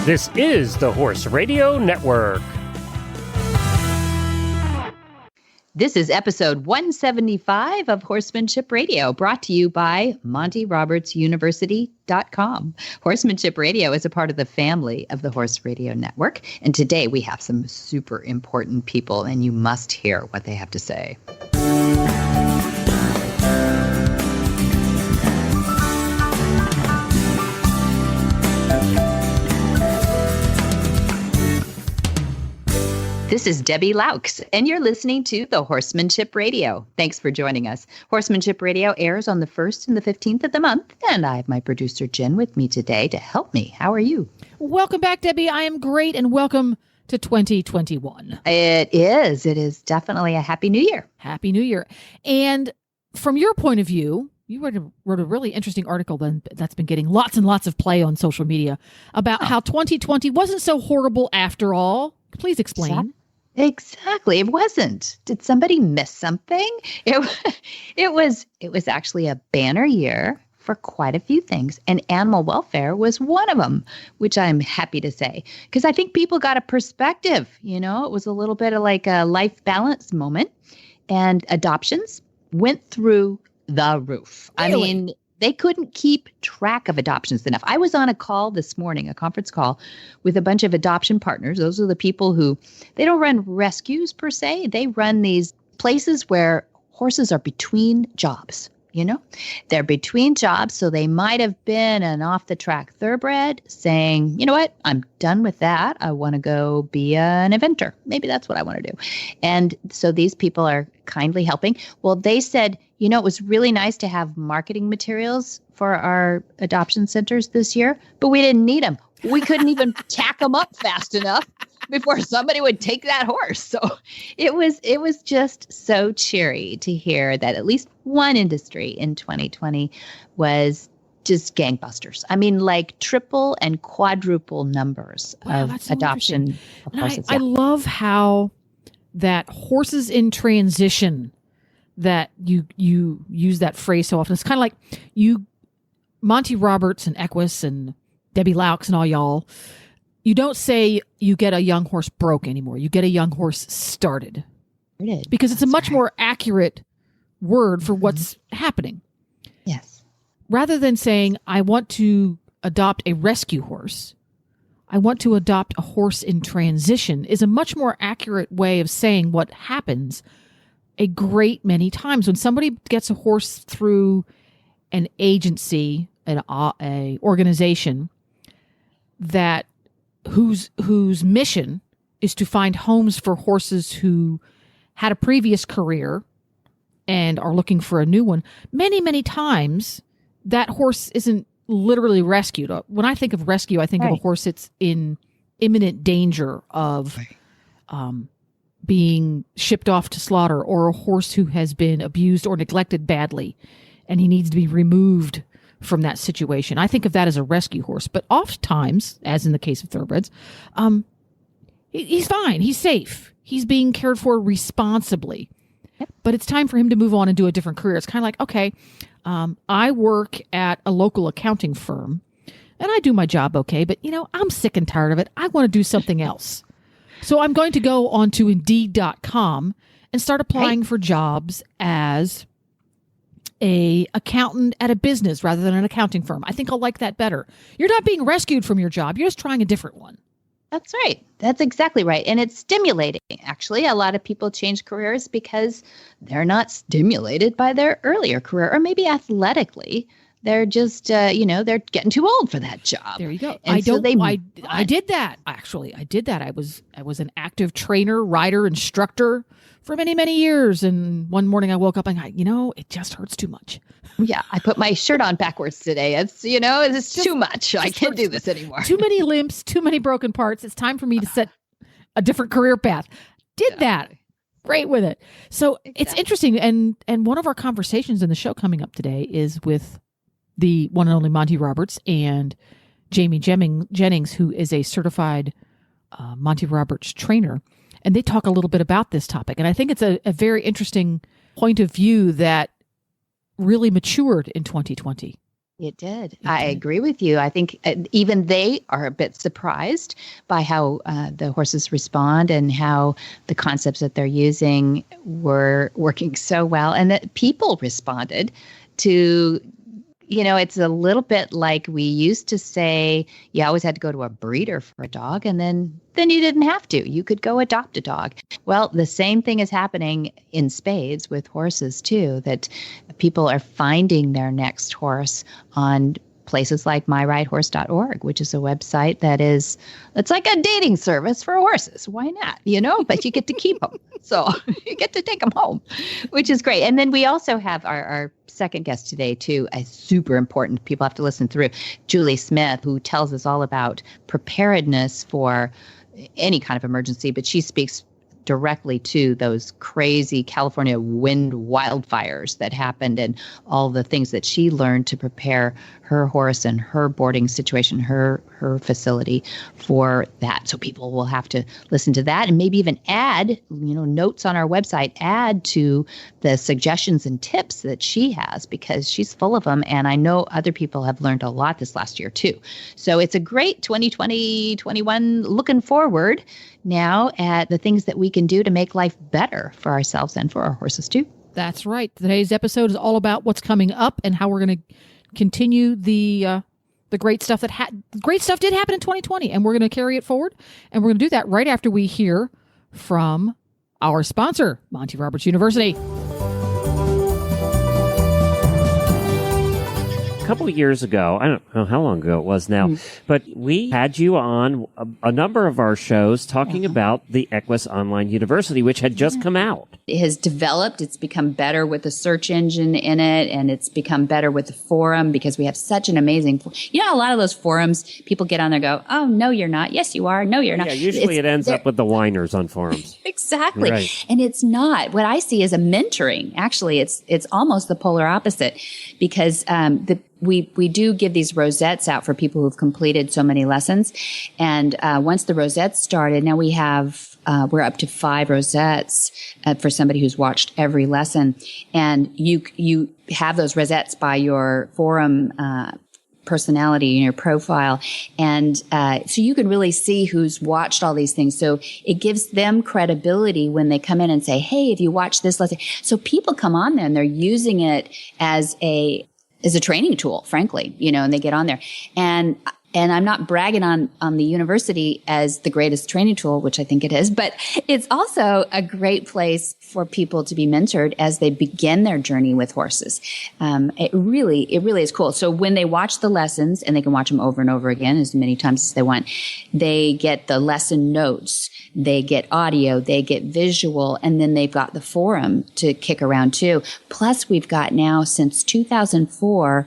This is the Horse Radio Network. This is episode 175 of Horsemanship Radio, brought to you by MontyRobertsUniversity.com. Horsemanship Radio is a part of the family of the Horse Radio Network, and today we have some super important people, and you must hear what they have to say. This is Debbie Laux, and you're listening to the Horsemanship Radio. Thanks for joining us. Horsemanship Radio airs on the 1st and the 15th of the month, and I have my producer, Jen, with me today to help me. How are you? Welcome back, Debbie. I am great, and welcome to 2021. It is. It is definitely a Happy New Year. Happy New Year. And from your point of view, you wrote a really interesting article that's been getting lots and lots of play on social media about how 2020 wasn't so horrible after all. Please explain. Exactly. It wasn't. Did somebody miss something? It was actually a banner year for quite a few things, and animal welfare was one of them, which I'm happy to say, because I think people got a perspective. You know, it was a little bit of like a life balance moment, and adoptions went through the roof. Really? I mean, they couldn't keep track of adoptions enough. I was on a call this morning, a conference call, with a bunch of adoption partners. Those are the people who, they don't run rescues per se. They run these places where horses are between jobs, you know? They're between jobs, so they might have been an off-the-track thoroughbred saying, you know what, I'm done with that. I want to go be an eventer. Maybe that's what I want to do. And so these people are kindly helping. Well, they said, you know, it was really nice to have marketing materials for our adoption centers this year, but we didn't need them. We couldn't even tack them up fast enough before somebody would take that horse. So it was just so cheery to hear that at least one industry in 2020 was just gangbusters. I mean, like triple and quadruple numbers of so adoption of horses. I love how that horses in transition, that you use that phrase so often. It's kind of like Monty Roberts and Equus and Debbie Laux and all y'all, you don't say you get a young horse broke anymore. You get a young horse started. Because it's a much more accurate word for what's happening. Yes. Rather than saying, I want to adopt a rescue horse, I want to adopt a horse in transition is a much more accurate way of saying what happens a great many times. When somebody gets a horse through an agency, a organization that whose mission is to find homes for horses who had a previous career and are looking for a new one, many, many times that horse isn't literally rescued. When I think of rescue, I think of a horse that's in imminent danger of being shipped off to slaughter, or a horse who has been abused or neglected badly and he needs to be removed from that situation. I think of that as a rescue horse. But oftentimes, as in the case of thoroughbreds, he's fine. He's safe. He's being cared for responsibly. Yep. But it's time for him to move on and do a different career. It's kind of like, okay, I work at a local accounting firm and I do my job okay, but, you know, I'm sick and tired of it. I want to do something else. So I'm going to go onto Indeed.com and start applying for jobs as a accountant at a business rather than an accounting firm. I think I'll like that better. You're not being rescued from your job. You're just trying a different one. That's right. That's exactly right. And it's stimulating. Actually, a lot of people change careers because they're not stimulated by their earlier career, or maybe athletically. They're just, they're getting too old for that job. There you go. And I did that. Actually, I did that. I was an active trainer, rider, instructor for many, many years. And one morning I woke up and it just hurts too much. Yeah. I put my shirt on backwards today. It's just too much. I can't do this anymore. Too many limps, too many broken parts. It's time for me to set a different career path. Did that. Great with it. So It's interesting. And one of our conversations in the show coming up today is with the one and only Monty Roberts and Jamie Jennings, who is a certified Monty Roberts trainer. And they talk a little bit about this topic. And I think it's a very interesting point of view that really matured in 2020. It did. I agree with you. I think even they are a bit surprised by how the horses respond and how the concepts that they're using were working so well, and that people responded to. It's a little bit like we used to say you always had to go to a breeder for a dog, and then you didn't have to. You could go adopt a dog. Well, the same thing is happening in spades with horses, too, that people are finding their next horse on places like myridehorse.org, which is a website it's like a dating service for horses. Why not? But you get to keep them. So you get to take them home, which is great. And then we also have our second guest today, too, a super important, people have to listen through, Julie Smith, who tells us all about preparedness for any kind of emergency, but she speaks directly to those crazy California wind wildfires that happened and all the things that she learned to prepare her horse and her boarding situation, her facility for that. So people will have to listen to that and maybe even add, notes on our website, add to the suggestions and tips that she has, because she's full of them. And I know other people have learned a lot this last year too. So it's a great 2020-21 looking forward now at the things that we can do to make life better for ourselves and for our horses too. That's right. Today's episode is all about what's coming up and how we're going to continue the great stuff great stuff did happen in 2020, and we're going to carry it forward. And we're going to do that right after we hear from our sponsor, Monty Roberts University. A couple of years ago, I don't know how long ago it was now, but we had you on a number of our shows talking about the Equus Online University, which had just come out. It has developed. It's become better with the search engine in it, and it's become better with the forum because we have such an amazing, a lot of those forums, people get on there and go, oh, no, you're not. Yes, you are. No, you're not. Yeah, usually it ends up with the whiners on forums. Exactly. Right. And it's not. What I see is a mentoring. Actually, it's almost the polar opposite, because we do give these rosettes out for people who've completed so many lessons. And once the rosettes started, now we have we're up to 5 rosettes for somebody who's watched every lesson. And you have those rosettes by your forum personality in your profile. And so you can really see who's watched all these things. So it gives them credibility when they come in and say, hey, have you watched this lesson? So people come on there and they're using it as a training tool, frankly, and they get on there. And I'm not bragging on the university as the greatest training tool, which I think it is, but it's also a great place for people to be mentored as they begin their journey with horses. It really is cool. So when they watch the lessons, and they can watch them over and over again as many times as they want, they get the lesson notes, they get audio, they get visual, and then they've got the forum to kick around too. Plus we've got now, since 2004,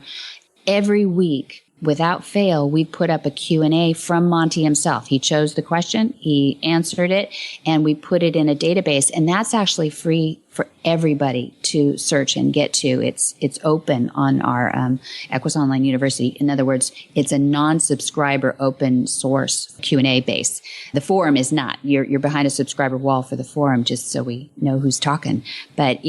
every week, without fail, we put up a Q&A from Monty himself. He chose the question, he answered it, and we put it in a database. And that's actually free for everybody to search and get to. It's open on our Equus Online University. In other words, it's a non-subscriber open source Q&A base. The forum is not. You're behind a subscriber wall for the forum, just so we know who's talking. But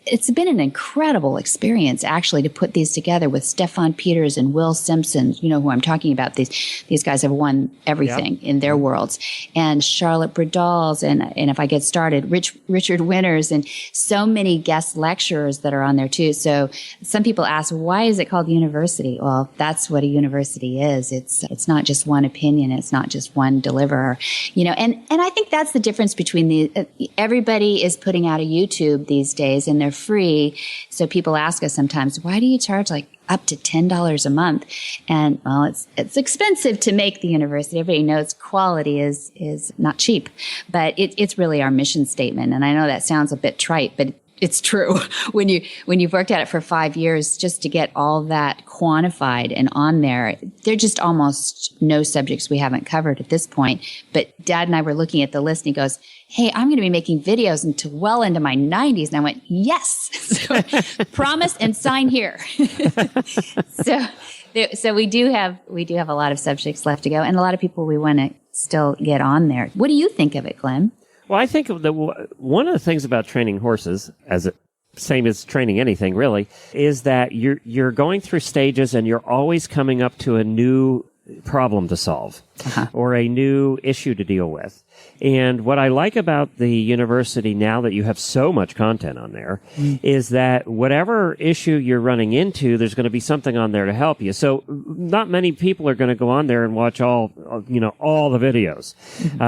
it's been an incredible experience, actually, to put these together with Stefan Peters and Will Simpson, who I'm talking about. These guys have won everything in their worlds. And Charlotte Bradals, and if I get started, Richard Winters, and so many guest lecturers that are on there too. So some people ask, why is it called university? Well, that's what a university is. It's not just one opinion. It's not just one deliverer, and I think that's the difference between everybody is putting out a YouTube these days, and they're free. So people ask us sometimes, why do you charge up to $10 a month? And well, it's expensive to make the university. Everybody knows quality is not cheap, but it's really our mission statement. And I know that sounds a bit trite, but it's true. When you've worked at it for 5 years, just to get all that quantified and on there, there are just almost no subjects we haven't covered at this point. But Dad and I were looking at the list, and he goes, hey, I'm going to be making videos well into my 90s. And I went, yes. So, promise and sign here. So we do have a lot of subjects left to go, and a lot of people we want to still get on there. What do you think of it, Glenn? Well, I think that one of the things about training horses, as it same as training anything really, is that you're going through stages and you're always coming up to a new problem to solve or a new issue to deal with. And what I like about the university now that you have so much content on there is that whatever issue you're running into, there's going to be something on there to help you. So not many people are going to go on there and watch all the videos,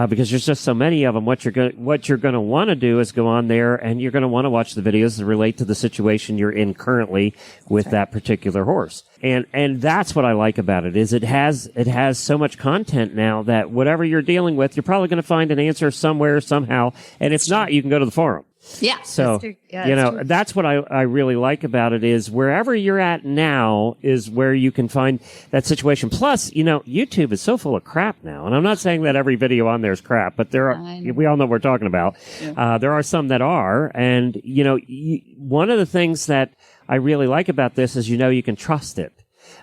because there's just so many of them. What you're going to want to do is go on there and you're going to want to watch the videos that relate to the situation you're in currently with that particular horse. And that's what I like about it is it has so much content now that whatever you're dealing with, you're probably going to find an answer somewhere, somehow. And if not, you can go to the forum. Yeah. So, that's what I really like about it is wherever you're at now is where you can find that situation. Plus, YouTube is so full of crap now. And I'm not saying that every video on there is crap, but we all know what we're talking about. Yeah. There are some that are. And, one of the things that I really like about this is, you can trust it.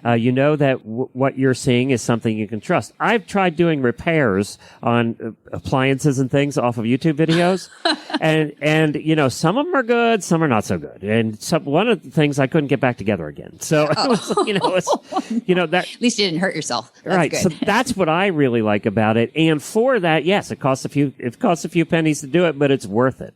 That what you're seeing is something you can trust. I've tried doing repairs on appliances and things off of YouTube videos, and some of them are good, some are not so good. And one of the things I couldn't get back together again. So that at least you didn't hurt yourself. That's right. Good. So that's what I really like about it. And for that, yes, it costs a few pennies to do it, but it's worth it.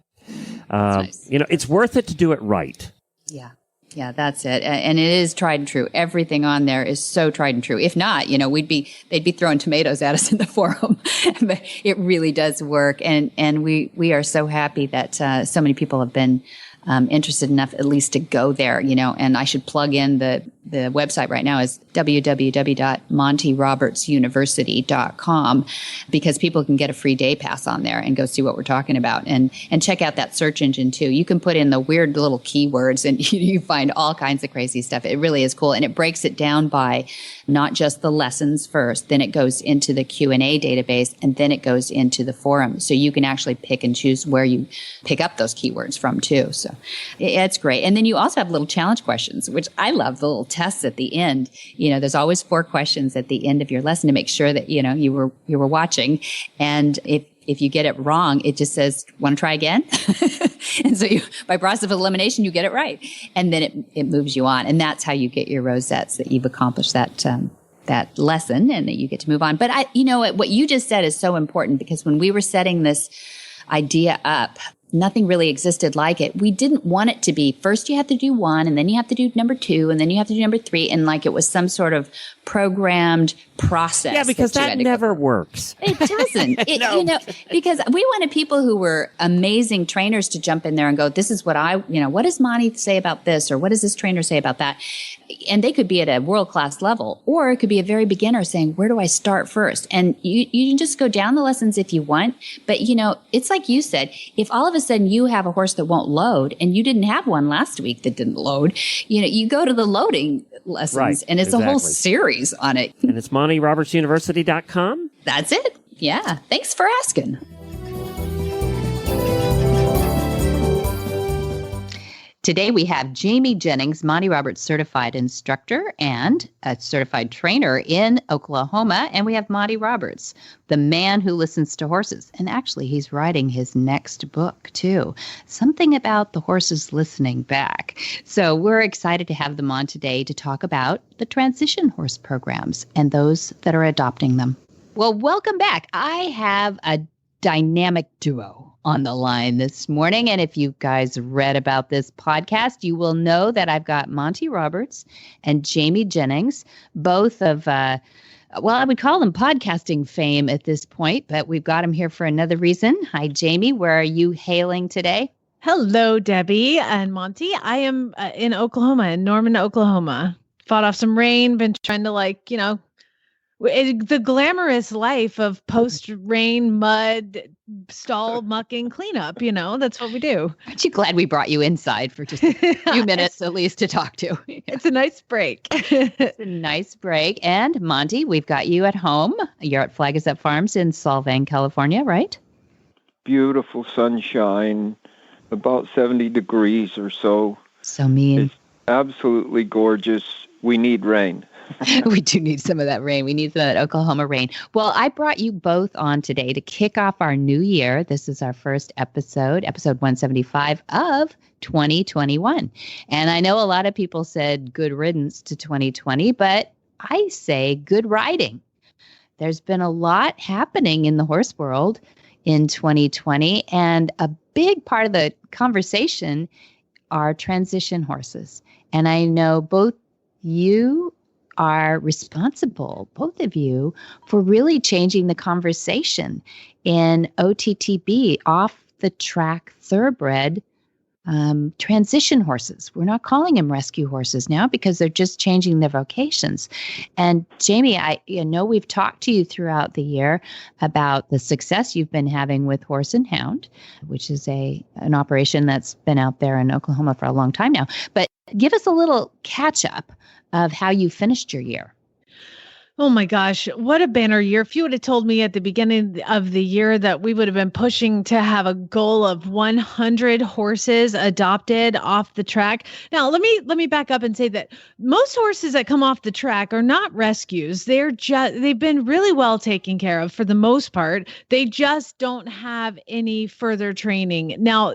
Nice. It's worth it to do it right. Yeah. Yeah, that's it. And it is tried and true. Everything on there is so tried and true. If not, they'd be throwing tomatoes at us in the forum. But it really does work. And we are so happy that so many people have been interested enough at least to go there, and I should plug in the website right now is www.montyrobertsuniversity.com, because people can get a free day pass on there and go see what we're talking about and check out that search engine too. You can put in the weird little keywords and you find all kinds of crazy stuff. It really is cool. And it breaks it down by not just the lessons first, then it goes into the Q&A database, and then it goes into the forum. So you can actually pick and choose where you pick up those keywords from too. So it's great. And then you also have little challenge questions, which I love, the little tests at the end. There's always 4 questions at the end of your lesson to make sure that, you were watching. And if you get it wrong, it just says, want to try again? And so by process of elimination, you get it right. And then it moves you on. And that's how you get your rosettes, that you've accomplished that lesson and that you get to move on. But what you just said is so important, because when we were setting this idea up, nothing really existed like it. We didn't want it to be first you have to do 1, and then you have to do number 2, and then you have to do number 3, and like it was some sort of programmed process. Yeah, because that never works. It doesn't. Because we wanted people who were amazing trainers to jump in there and go, this is what what does Monty say about this? Or what does this trainer say about that? And they could be at a world-class level, or it could be a very beginner saying, where do I start first? And you can just go down the lessons if you want. But, it's like you said, if all of a sudden you have a horse that won't load and you didn't have one last week that didn't load, you go to the loading lessons, right, and it's a whole series on it. And it's MontyRobertsUniversity.com? That's it. Yeah. Thanks for asking. Today we have Jamie Jennings, Monty Roberts certified instructor and a certified trainer in Oklahoma. And we have Monty Roberts, the man who listens to horses. And actually, he's writing his next book, too. Something about the horses listening back. So we're excited to have them on today to talk about the transition horse programs and those that are adopting them. Well, welcome back. I have a dynamic duo on the line this morning. And if you guys read about this podcast, you will know that I've got Monty Roberts and Jamie Jennings, both of, I would call them podcasting fame at this point, but we've got them here for another reason. Hi, Jamie. Where are you hailing today? Hello, Debbie and Monty. I am in Oklahoma, in Norman, Oklahoma. Fought off some rain, been trying to the glamorous life of post-rain, mud, stall mucking cleanup, that's what we do. Aren't you glad we brought you inside for just a few minutes at least to talk to? It's a nice break. It's a nice break. And Monty, we've got you at home. You're at Flag Is Up Farms in Solvang, California, right? Beautiful sunshine, about 70 degrees or so. So mean. It's absolutely gorgeous. We need rain. We do need some of that rain. We need some of that Oklahoma rain. Well, I brought you both on today to kick off our new year. This is our first episode 175 of 2021. And I know a lot of people said good riddance to 2020, but I say good riding. There's been a lot happening in the horse world in 2020, and a big part of the conversation are transition horses. And I know both you are responsible, both of you, for really changing the conversation in OTTB, off the track thoroughbred transition horses. We're not calling them rescue horses now because they're just changing their vocations. And Jamie, I know we've talked to you throughout the year about the success you've been having with Horse and Hound, which is an operation that's been out there in Oklahoma for a long time now. But give us a little catch up of how you finished your year. Oh my gosh, what a banner year. If you would have told me at the beginning of the year that we would have been pushing to have a goal of 100 horses adopted off the track. Now, let me back up and say that most horses that come off the track are not rescues. They've been really well taken care of for the most part. They just don't have any further training. Now,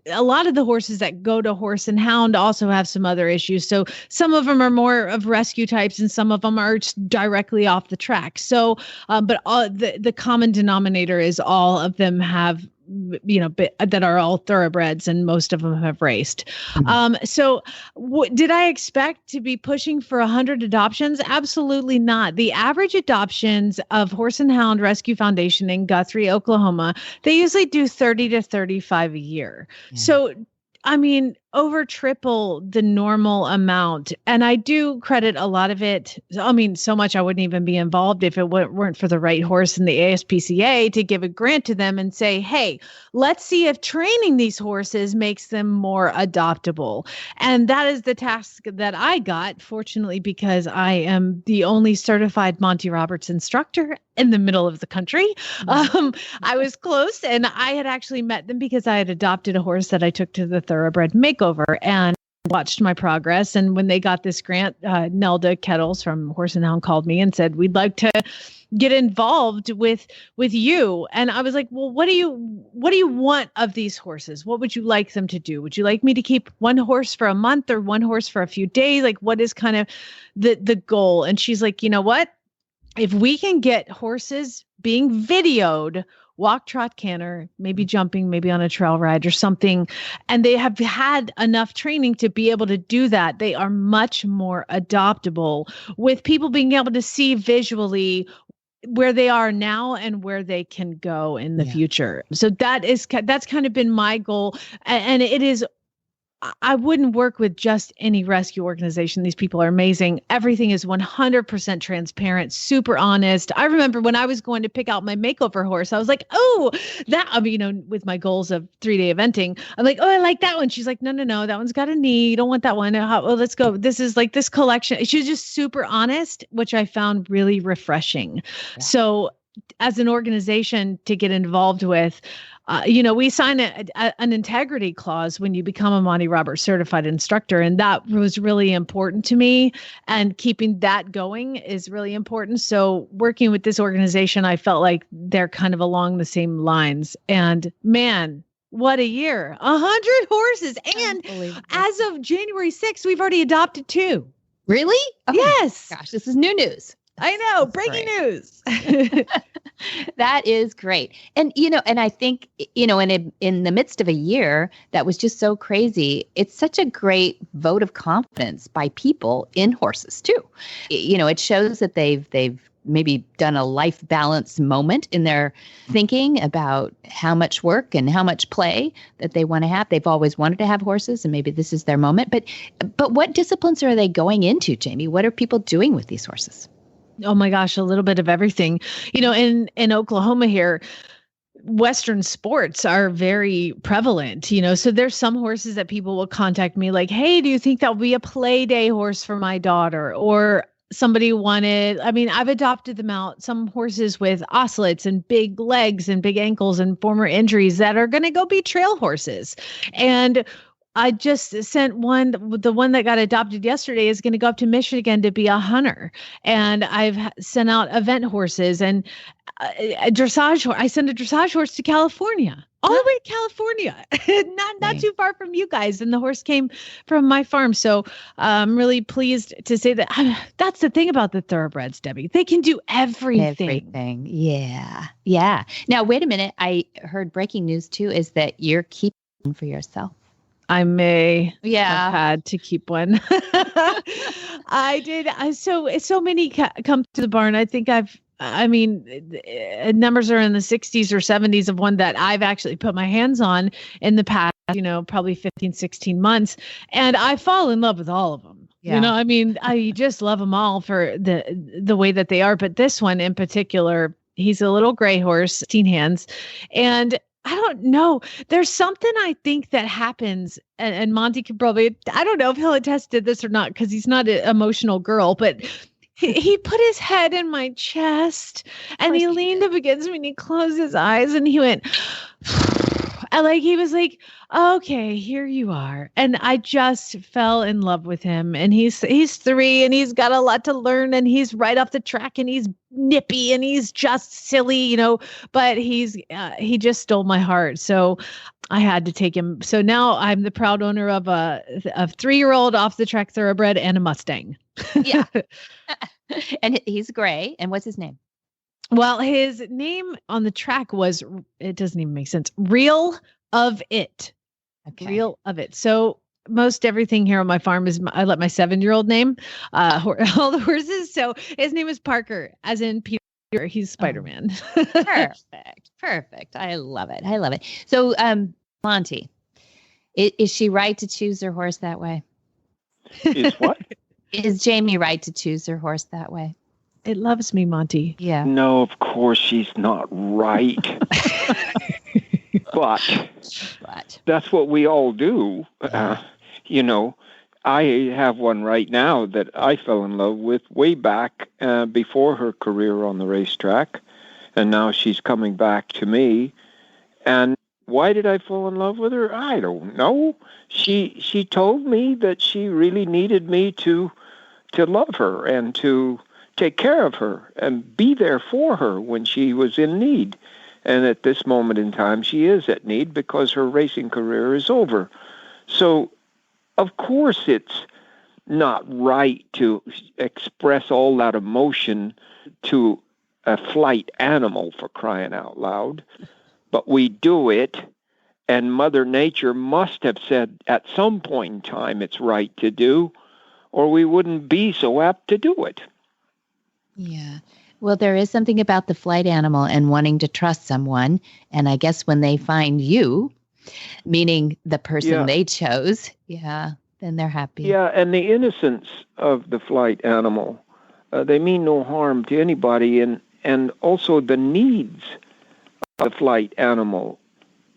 a lot of the horses that go to Horse and Hound also have some other issues. So some of them are more of rescue types and some of them are directly off the track. So, but the common denominator is all of them have, that are all thoroughbreds, and most of them have raced. So did I expect to be pushing for 100 adoptions? Absolutely not. The average adoptions of Horse and Hound Rescue Foundation in Guthrie, Oklahoma, they usually do 30 to 35 a year. Yeah. So, I mean, over triple the normal amount. And I do credit a lot of it. I mean, so much I wouldn't even be involved if it weren't for the right horse in the ASPCA to give a grant to them and say, hey, let's see if training these horses makes them more adoptable. And that is the task that I got, fortunately, because I am the only certified Monty Roberts instructor in the middle of the country. I was close, and I had actually met them because I had adopted a horse that I took to the Thoroughbred makeover and watched my progress. And when they got this grant, Nelda Kettles from Horse and Hound called me and said, we'd like to get involved with you. And I was like, well, what do you want of these horses? What would you like them to do? Would you like me to keep one horse for a month or one horse for a few days? Like, what is kind of the goal? And she's like, you know what? If we can get horses being videoed, walk, trot, canter, maybe jumping, maybe on a trail ride or something, and they have had enough training to be able to do that, they are much more adoptable, with people being able to see visually where they are now and where they can go in the future. So that's kind of been my goal. And it is, I wouldn't work with just any rescue organization. These people are amazing. Everything is 100% transparent, super honest. I remember when I was going to pick out my makeover horse, I was like, with my goals of 3-day eventing, I'm like, oh, I like that one. She's like, no, that one's got a knee. You don't want that one. Well, let's go. This is like this collection. She's just super honest, which I found really refreshing. Yeah. So as an organization to get involved with, we sign an integrity clause when you become a Monty Roberts certified instructor. And that was really important to me. And keeping that going is really important. So working with this organization, I felt like they're kind of along the same lines. And man, what a year, 100 horses. And as of January 6th, we've already adopted 2. Really? Oh, yes. Gosh, this is new news. I know. That's breaking news. That is great. And, and I think, in the midst of a year that was just so crazy, it's such a great vote of confidence by people in horses too. It shows that they've maybe done a life balance moment in their thinking about how much work and how much play that they want to have. They've always wanted to have horses, and maybe this is their moment. But what disciplines are they going into, Jamie? What are people doing with these horses? Oh my gosh, a little bit of everything. In Oklahoma here, Western sports are very prevalent, so there's some horses that people will contact me like, hey, do you think that would be a play day horse for my daughter? Or somebody I've adopted them out, some horses with ocelots and big legs and big ankles and former injuries that are going to go be trail horses. And I just sent one. The one that got adopted yesterday is going to go up to Michigan to be a hunter. And I've sent out event horses and a dressage horse. I sent a dressage horse to California, all the way to California, not too far from you guys. And the horse came from my farm. So I'm really pleased to say that that's the thing about the thoroughbreds, Debbie. They can do everything. Yeah. Yeah. Now, wait a minute. I heard breaking news too, is that you're keeping one for yourself. I may have had to keep one. I did. So many come to the barn. I think numbers are in the 60s or 70s of one that I've actually put my hands on in the past, probably 15, 16 months. And I fall in love with all of them. Yeah. I just love them all for the way that they are. But this one in particular, he's a little gray horse, 16 hands. And I don't know. There's something I think that happens, and Monty can probably, I don't know if he'll attest to this or not, because he's not an emotional girl, but he put his head in my chest and he leaned up against me and he closed his eyes and he went, and he was like, okay, here you are. And I just fell in love with him. And he's 3 and he's got a lot to learn and he's right off the track and he's nippy and he's just silly, but he just stole my heart. So I had to take him. So now I'm the proud owner of a 3-year-old off the track thoroughbred and a Mustang. Yeah. And he's gray. And what's his name? Well, his name on the track was, it doesn't even make sense, Real of It. Okay. Real of It. So most everything here on my farm is, I let my 7-year-old name all the horses. So his name is Parker, as in Peter. He's Spider-Man. Perfect. I love it. So, Monty, is she right to choose her horse that way? Is what? Is Jamie right to choose her horse that way? It loves me, Monty. Yeah. No, of course she's not right. But that's what we all do. I have one right now that I fell in love with way back before her career on the racetrack. And now she's coming back to me. And why did I fall in love with her? I don't know. She told me that she really needed me to love her and to take care of her and be there for her when she was in need. And at this moment in time, she is at need because her racing career is over. So, of course, it's not right to express all that emotion to a flight animal, for crying out loud. But we do it, and Mother Nature must have said at some point in time it's right to do, or we wouldn't be so apt to do it. Yeah. Well, there is something about the flight animal and wanting to trust someone. And I guess when they find you, meaning the person they chose, then they're happy. Yeah, and the innocence of the flight animal, they mean no harm to anybody. And also the needs of the flight animal.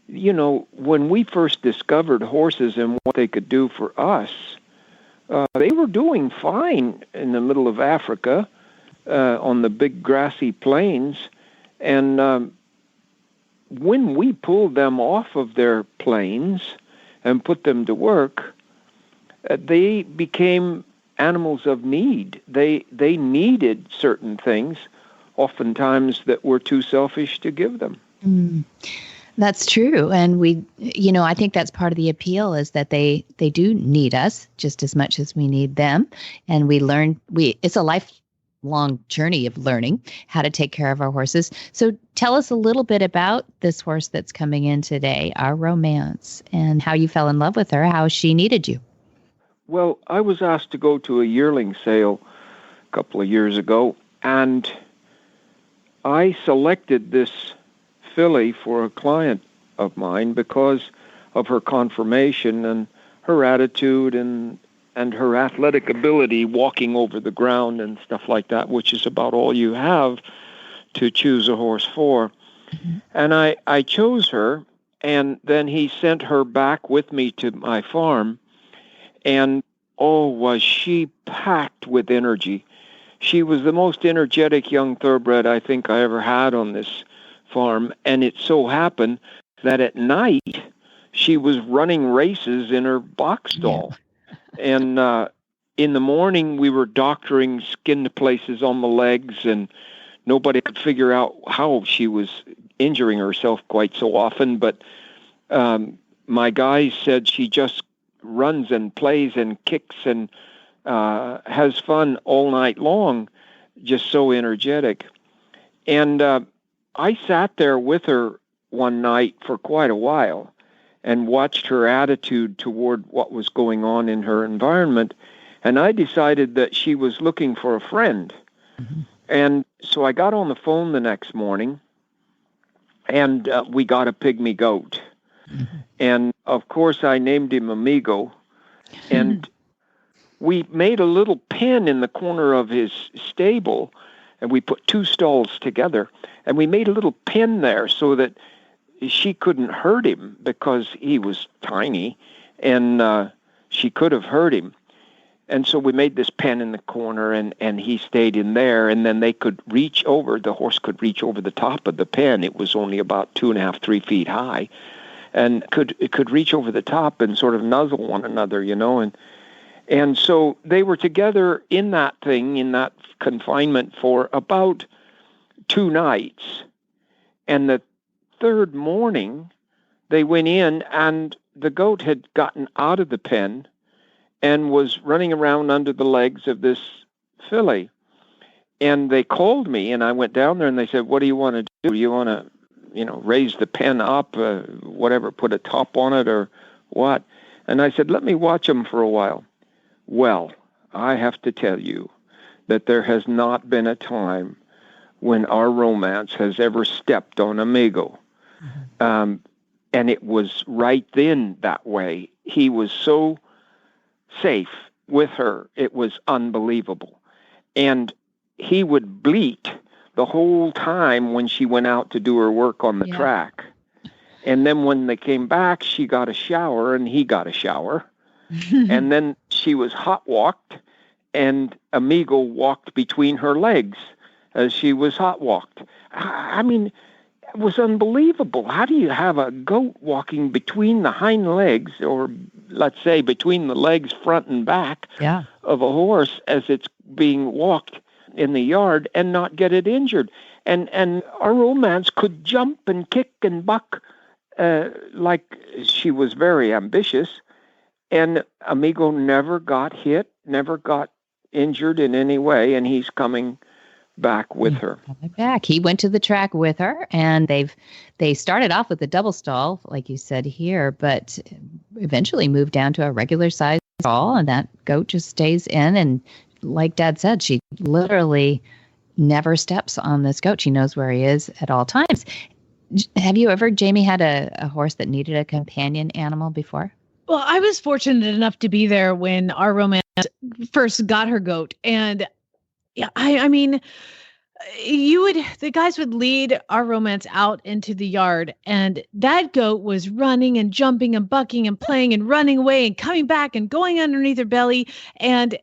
When we first discovered horses and what they could do for us, they were doing fine in the middle of Africa. On the big grassy plains, and when we pulled them off of their plains and put them to work, they became animals of need. They needed certain things, oftentimes that we're too selfish to give them. That's true, and I think that's part of the appeal is that they do need us just as much as we need them, and it's a lifelong journey of learning how to take care of our horses. So tell us a little bit about this horse that's coming in today, our romance, and how you fell in love with her, how she needed you. Well, I was asked to go to a yearling sale a couple of years ago, and I selected this filly for a client of mine because of her conformation and her attitude and her athletic ability walking over the ground and stuff like that, which is about all you have to choose a horse for. Mm-hmm. And I chose her, and then he sent her back with me to my farm, and was she packed with energy. She was the most energetic young thoroughbred I think I ever had on this farm, and it so happened that at night she was running races in her box stall. Yeah. And in the morning, we were doctoring skinned places on the legs, and nobody could figure out how she was injuring herself quite so often. But my guys said she just runs and plays and kicks and has fun all night long, just so energetic. And I sat there with her one night for quite a while and watched her attitude toward what was going on in her environment. And I decided that she was looking for a friend. Mm-hmm. And so I got on the phone the next morning, and we got a pygmy goat. Mm-hmm. And, of course, I named him Amigo. And we made a little pen in the corner of his stable, and we put 2 stalls together. And we made a little pen there so that she couldn't hurt him because he was tiny, and she could have hurt him. And so we made this pen in the corner, and he stayed in there, and then they could reach over, the horse could reach over the top of the pen. It was only about 2.5, 3 feet high, and could reach over the top and sort of nuzzle one another, you know. And so they were together in that thing, in that confinement for about 2 nights. And the 3rd morning, they went in, and the goat had gotten out of the pen and was running around under the legs of this filly. And they called me, and I went down there, and they said, what do you want to do? You want to, raise the pen up, whatever, put a top on it or what? And I said, let me watch them for a while. Well, I have to tell you that there has not been a time when our romance has ever stepped on Amigo. Mm-hmm. And it was right then that way. He was so safe with her. It was unbelievable. And he would bleat the whole time when she went out to do her work on the track. And then when they came back, she got a shower and he got a shower. And then she was hot walked, and Amigo walked between her legs as she was hot walked. I mean, it was unbelievable. How do you have a goat walking between the hind legs, or let's say between the legs front and back of a horse as it's being walked in the yard, and not get it injured? And our romance could jump and kick and buck like she was very ambitious. And Amigo never got hit, never got injured in any way, and he's coming back with her. Back. He went to the track with her, and they started off with a double stall, like you said here, but eventually moved down to a regular size stall, and that goat just stays in. And like Dad said, she literally never steps on this goat. She knows where he is at all times. Have you ever, Jamie, had a horse that needed a companion animal before? Well, I was fortunate enough to be there when our romance first got her goat. And yeah, I mean, the guys would lead our romance out into the yard, and that goat was running and jumping and bucking and playing and running away and coming back and going underneath her belly. And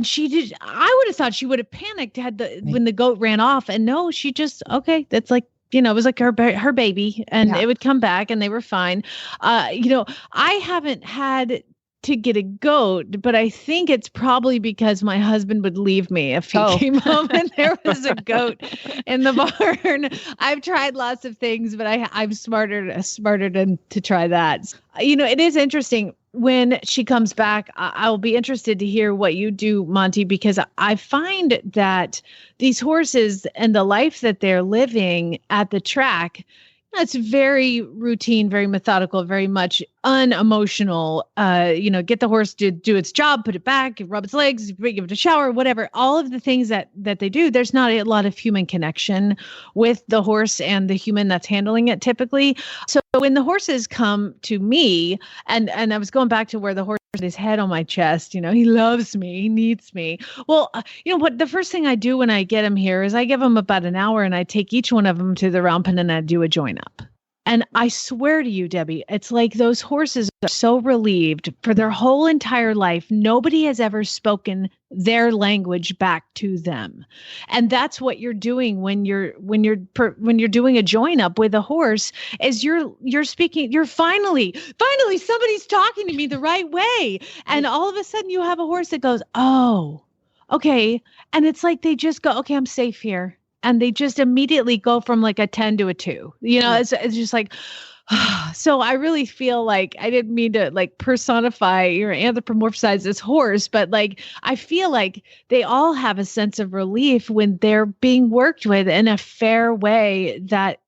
she did, I would have thought she would have panicked when the goat ran off. And no, she just, okay, that's like, it was like her baby, and it would come back, and they were fine. I haven't had to get a goat, but I think it's probably because my husband would leave me if he came home and there was a goat in the barn. I've tried lots of things, but I'm smarter to try that. It is interesting. When she comes back, I'll be interested to hear what you do, Monty, because I find that these horses and the life that they're living at the track, it's very routine, very methodical, very much unemotional. Get the horse to do its job, put it back, rub its legs, give it a shower, whatever. All of the things that they do, there's not a lot of human connection with the horse and the human that's handling it typically. So when the horses come to me, and I was going back to where the horse had his head on my chest, he loves me, he needs me. Well, what the first thing I do when I get him here is I give him about an hour, and I take each one of them to the round pen and I do a join up. And I swear to you, Debbie, it's like those horses are so relieved for their whole entire life. Nobody has ever spoken their language back to them. And that's what you're doing when you're doing a join up with a horse, is you're speaking, you're finally somebody's talking to me the right way. And all of a sudden you have a horse that goes, "Oh, okay." And it's like they just go, "Okay, I'm safe here." And they just immediately go from like a 10 to a 2. It's just like, so I really feel like, I didn't mean to like personify or anthropomorphize this horse, but like, I feel like they all have a sense of relief when they're being worked with in a fair way that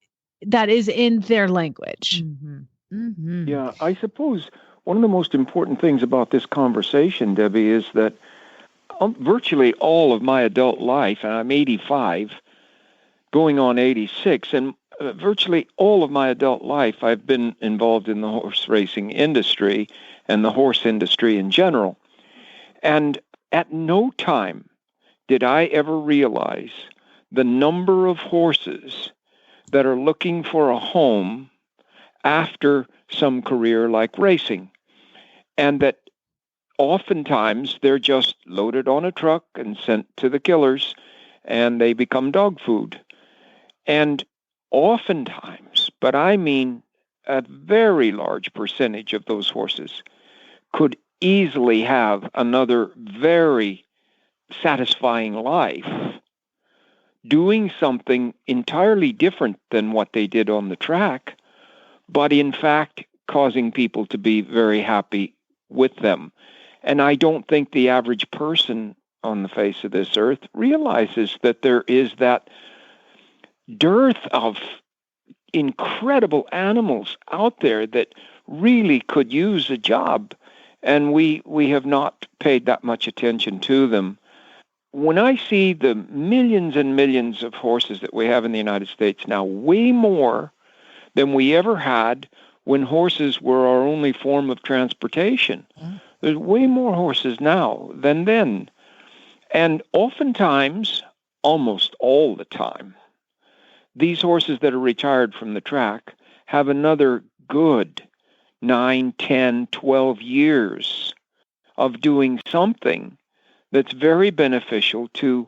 is in their language. Mm-hmm. Mm-hmm. Yeah, I suppose one of the most important things about this conversation, Debbie, is that virtually all of my adult life, and I'm 85, going on 86, and virtually all of my adult life, I've been involved in the horse racing industry and the horse industry in general. And at no time did I ever realize the number of horses that are looking for a home after some career like racing. And that oftentimes they're just loaded on a truck and sent to the killers, and they become dog food. And oftentimes, but I mean a very large percentage of those horses, could easily have another very satisfying life doing something entirely different than what they did on the track, but in fact causing people to be very happy with them. And I don't think the average person on the face of this earth realizes that there is that dearth of incredible animals out there that really could use a job, and we have not paid that much attention to them. When I see the millions and millions of horses that we have in the United States now, way more than we ever had when horses were our only form of transportation. There's way more horses now than then. And oftentimes, almost all the time, these horses that are retired from the track have another good 9, 10, 12 years of doing something that's very beneficial to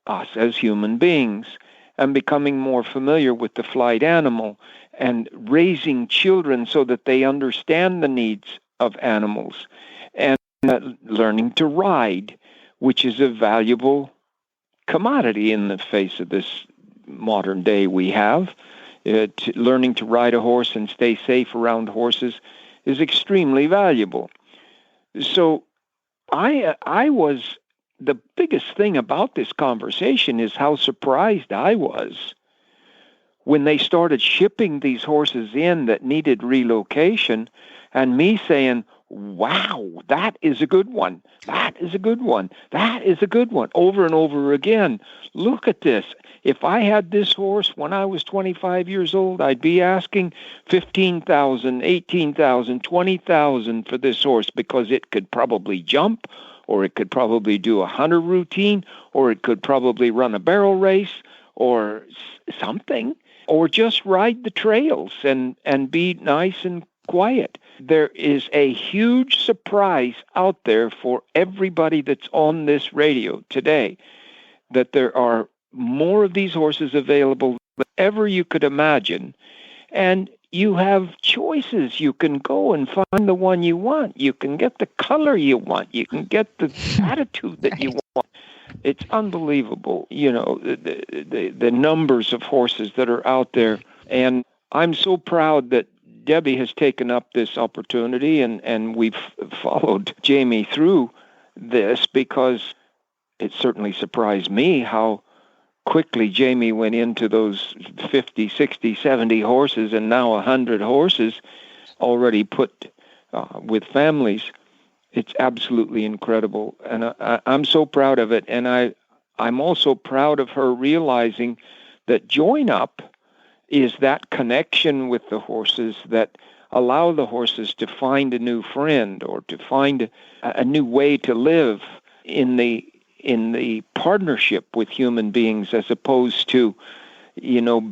us as human beings, and becoming more familiar with the flight animal and raising children so that they understand the needs of animals, and learning to ride, which is a valuable commodity in the face of this modern day we have. Learning to ride a horse and stay safe around horses is extremely valuable. So I was, the biggest thing about this conversation is how surprised I was when they started shipping these horses in that needed relocation, and me saying, "Wow, that is a good one. That is a good one. That is a good one," over and over again. Look at this. If I had this horse when I was 25 years old, I'd be asking $15,000, $18,000, $20,000 for this horse, because it could probably jump, or it could probably do a hunter routine, or it could probably run a barrel race, or something, or just ride the trails and be nice and quiet. There is a huge surprise out there for everybody that's on this radio today, that there are more of these horses available than ever you could imagine. And you have choices. You can go and find the one you want. You can get the color you want. You can get the attitude that you want. It's unbelievable, the numbers of horses that are out there. And I'm so proud that Debbie has taken up this opportunity, and we've followed Jamie through this, because it certainly surprised me how quickly Jamie went into those 50, 60, 70 horses, and now 100 horses already put with families. It's absolutely incredible, and I'm so proud of it. And I'm also proud of her realizing that Join Up is that connection with the horses that allow the horses to find a new friend, or to find a new way to live in the partnership with human beings, as opposed to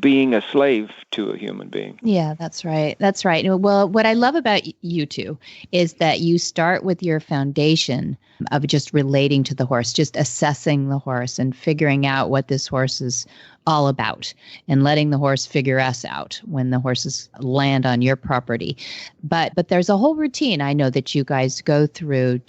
being a slave to a human being. Yeah, that's right. That's right. Well, what I love about you two is that you start with your foundation of just relating to the horse, just assessing the horse and figuring out what this horse is all about and letting the horse figure us out when the horses land on your property. But there's a whole routine I know that you guys go through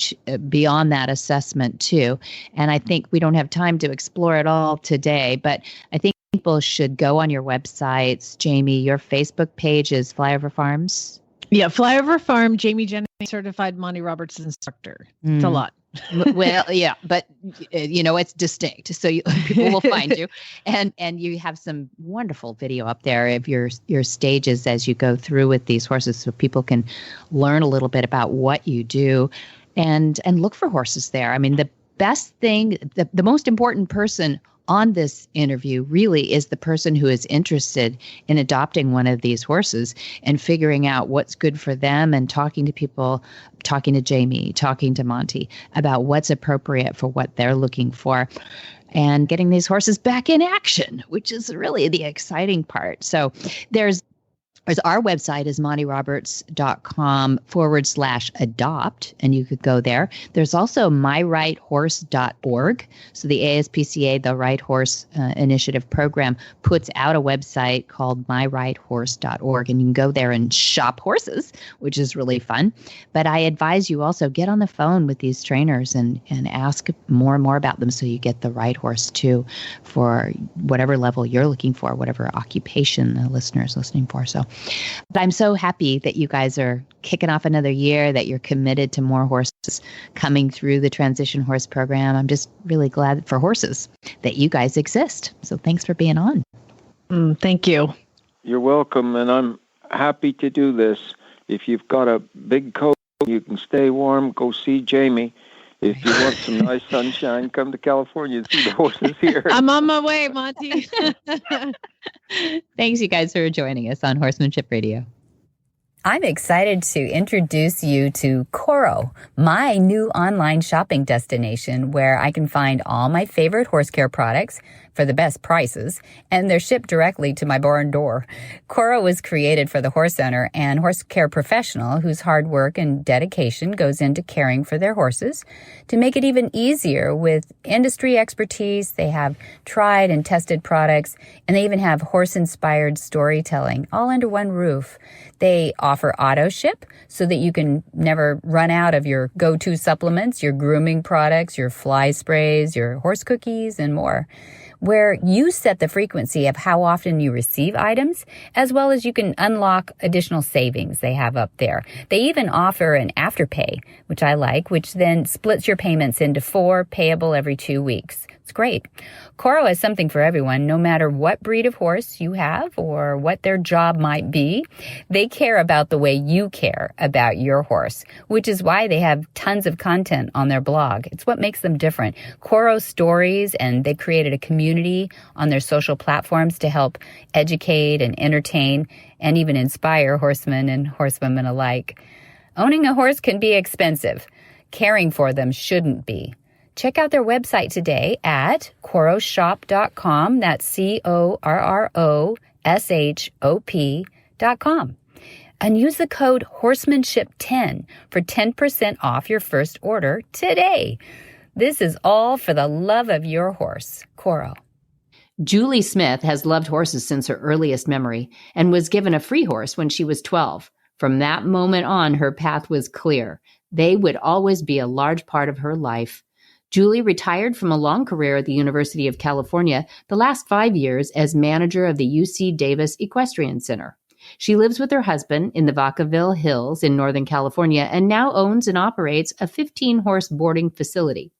beyond that assessment too. And I think we don't have time to explore it all today, but I think people should go on your websites. Jamie, your Facebook page is Flyover Farms. Yeah, Flyover Farm, Jamie Jennings, certified Monty Roberts instructor. It's a lot. Well, yeah, but it's distinct, so people will find you, and you have some wonderful video up there of your stages as you go through with these horses, so people can learn a little bit about what you do, and look for horses there. I mean, the best thing, the most important person on this interview really is the person who is interested in adopting one of these horses and figuring out what's good for them and talking to people, talking to Jamie, talking to Monty about what's appropriate for what they're looking for and getting these horses back in action, which is really the exciting part. So there's our website is montyrroberts.com/adopt, and you could go there. There's also myrightsthorse.org. So the ASPCA, the Right Horse Initiative program, puts out a website called myrightsthorse.org, and you can go there and shop horses, which is really fun. But I advise you also get on the phone with these trainers and ask more and more about them so you get the right horse too for whatever level you're looking for, whatever occupation the listener is listening for. So but I'm so happy that you guys are kicking off another year, that you're committed to more horses coming through the Transition Horse Program. I'm just really glad for horses that you guys exist. So thanks for being on. Thank you. You're welcome, and I'm happy to do this. If you've got a big coat, you can stay warm, go see Jamie. If you want some nice sunshine, come to California and see the horses here. I'm on my way, Monty. Thanks, you guys, for joining us on Horsemanship Radio. I'm excited to introduce you to Coro, my new online shopping destination where I can find all my favorite horse care products for the best prices, and they're shipped directly to my barn door. Coro was created for the horse owner and horse care professional whose hard work and dedication goes into caring for their horses. To make it even easier with industry expertise, they have tried and tested products, and they even have horse-inspired storytelling all under one roof. They offer auto ship so that you can never run out of your go-to supplements, your grooming products, your fly sprays, your horse cookies, and more, where you set the frequency of how often you receive items, as well as you can unlock additional savings they have up there. They even offer an afterpay, which I like, which then splits your payments into 4, payable every 2 weeks. It's great. Coro has something for everyone, no matter what breed of horse you have or what their job might be. They care about the way you care about your horse, which is why they have tons of content on their blog. It's what makes them different. Coro stories, and they've created a community on their social platforms to help educate and entertain and even inspire horsemen and horsewomen alike. Owning a horse can be expensive. Caring for them shouldn't be. Check out their website today at coroshop.com. That's COROSHOP.com. And use the code horsemanship10 for 10% off your first order today. This is all for the love of your horse. Coro. Julie Smith has loved horses since her earliest memory and was given a free horse when she was 12. From that moment on, her path was clear. They would always be a large part of her life. Julie retired from a long career at the University of California, the last 5 years as manager of the UC Davis Equestrian Center. She lives with her husband in the Vacaville Hills in Northern California and now owns and operates a 15-horse boarding facility.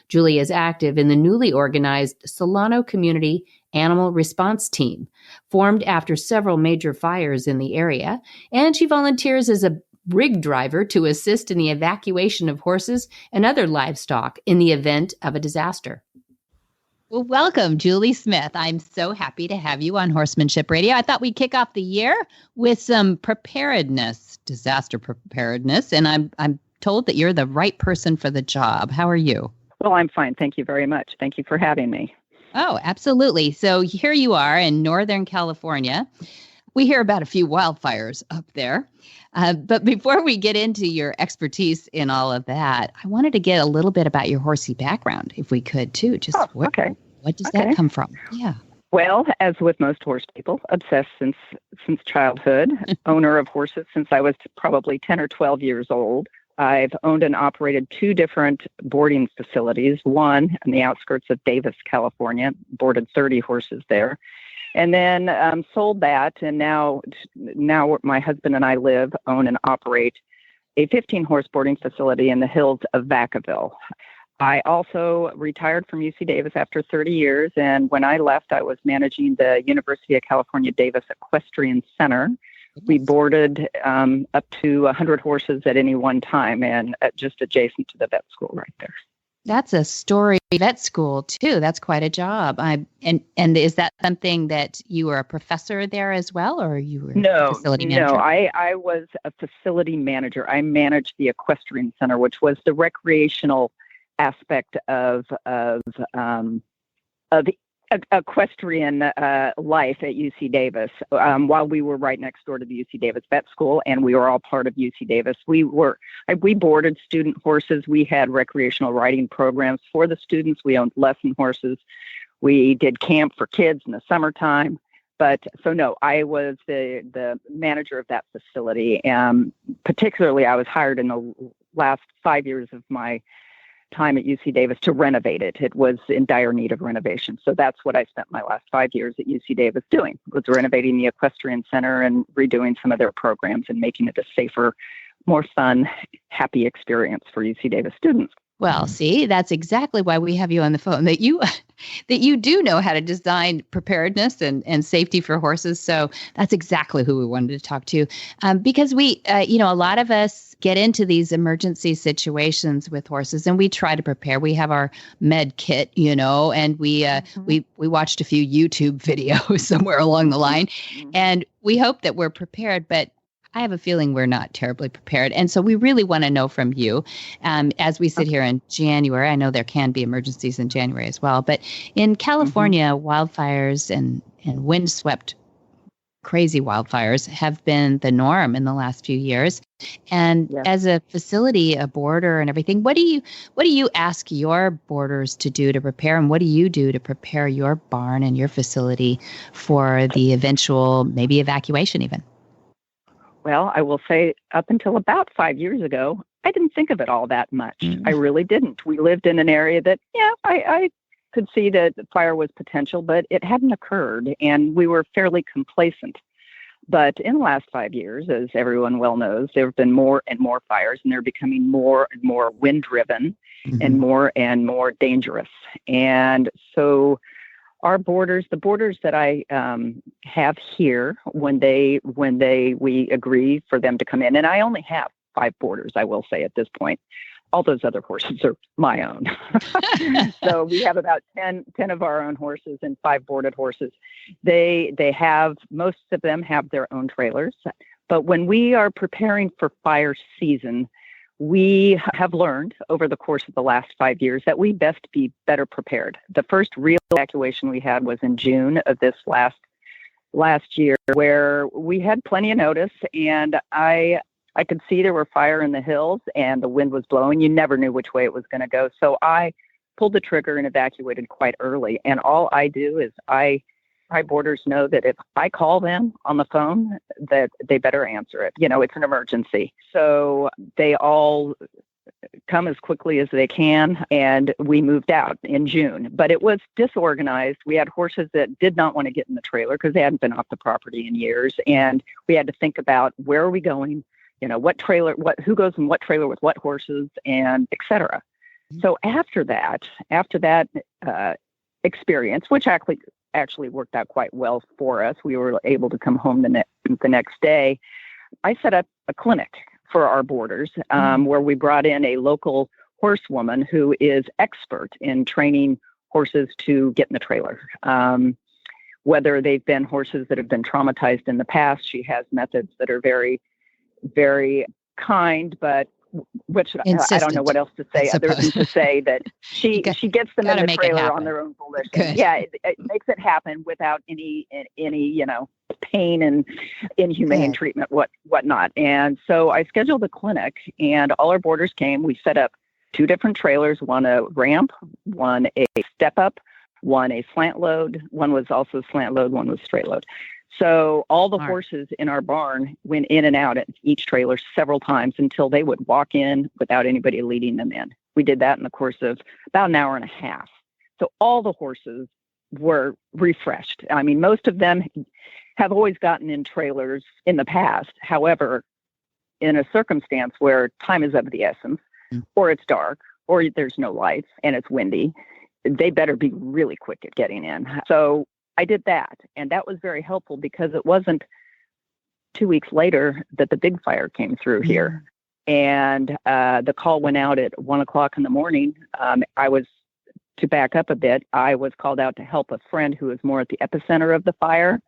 Julie is active in the newly organized Solano Community Animal Response Team, formed after several major fires in the area, and she volunteers as a rig driver to assist in the evacuation of horses and other livestock in the event of a disaster. Well, welcome, Julie Smith. I'm so happy to have you on Horsemanship Radio. I thought we'd kick off the year with some preparedness, disaster preparedness, and I'm told that you're the right person for the job. How are you? Well, I'm fine. Thank you very much. Thank you for having me. Oh, absolutely. So here you are in Northern California. We hear about a few wildfires up there. But before we get into your expertise in all of that, I wanted to get a little bit about your horsey background, if we could, too. Just what does that come from? Yeah. Well, as with most horse people, obsessed since childhood, owner of horses since I was probably 10 or 12 years old. I've owned and operated 2 different boarding facilities, one on the outskirts of Davis, California, boarded 30 horses there, and then sold that. And now my husband and I own and operate a 15-horse boarding facility in the hills of Vacaville. I also retired from UC Davis after 30 years, and when I left, I was managing the University of California Davis Equestrian Center. We boarded up to 100 horses at any one time, and just adjacent to the vet school right there. That's a story vet school, too. That's quite a job. And is that something that you were a professor there as well, or you were a facility manager? No, I was a facility manager. I managed the Equestrian Center, which was the recreational aspect of equestrian life at UC Davis. While we were right next door to the UC Davis Vet School, and we were all part of UC Davis, we boarded student horses. We had recreational riding programs for the students. We owned lesson horses. We did camp for kids in the summertime. But so no, I was the manager of that facility. Particularly, I was hired in the last 5 years of my time at UC Davis to renovate it. It was in dire need of renovation. So that's what I spent my last 5 years at UC Davis doing, was renovating the Equestrian Center and redoing some of their programs and making it a safer, more fun, happy experience for UC Davis students. Well, see, that's exactly why we have you on the phone, that you do know how to design preparedness and safety for horses. So that's exactly who we wanted to talk to, because we, a lot of us get into these emergency situations with horses, and we try to prepare. We have our med kit, and we watched a few YouTube videos somewhere along the line, and we hope that we're prepared, but I have a feeling we're not terribly prepared. And so we really want to know from you, as we sit here in January. I know there can be emergencies in January as well, but in California, wildfires and windswept crazy wildfires have been the norm in the last few years. And as a facility, a boarder and everything, what do you ask your boarders to do to prepare? And what do you do to prepare your barn and your facility for the eventual maybe evacuation even? Well, I will say up until about 5 years ago, I didn't think of it all that much. I really didn't. We lived in an area that, I could see that the fire was potential, but it hadn't occurred, and we were fairly complacent. But in the last 5 years, as everyone well knows, there have been more and more fires, and they're becoming more and more wind-driven and more dangerous. And so our boarders, the boarders that I have here, when we agree for them to come in, and I only have 5 boarders, I will say at this point. All those other horses are my own. So we have about 10 of our own horses and 5 boarded horses. Most of them have their own trailers. But when we are preparing for fire season, we have learned over the course of the last 5 years that we best be better prepared. The first real evacuation we had was in June of this last year, where we had plenty of notice, and I could see there were fire in the hills and the wind was blowing. You never knew which way it was going to go. So I pulled the trigger and evacuated quite early. And all I do is my boarders know that if I call them on the phone, that they better answer it. It's an emergency. So they all come as quickly as they can, and we moved out in June. But it was disorganized. We had horses that did not want to get in the trailer because they hadn't been off the property in years, and we had to think about, where are we going? What trailer, who goes in what trailer with what horses, and et cetera. So after that experience, which actually worked out quite well for us, we were able to come home the next day. I set up a clinic for our boarders, where we brought in a local horsewoman who is expert in training horses to get in the trailer. Whether they've been horses that have been traumatized in the past, she has methods that are very, very kind, but which I Insistent, don't know what else to say other than to say that she gets them in the trailer on their own volition. Good. Yeah, it makes it happen without any pain and inhumane treatment, whatnot. And so I scheduled a clinic, and all our boarders came. We set up 2 different trailers, one a ramp, one a step up, one a slant load. One was also slant load, one was straight load. So all the horses in our barn went in and out at each trailer several times until they would walk in without anybody leading them in. We did that in the course of about an hour and a half. So all the horses were refreshed. I mean, most of them have always gotten in trailers in the past. However, in a circumstance where time is of the essence, or it's dark, or there's no lights and it's windy, they better be really quick at getting in. So I did that, and that was very helpful because it wasn't 2 weeks later that the big fire came through here. And the call went out at 1:00 in the morning. To back up a bit, I was called out to help a friend who was more at the epicenter of the fire,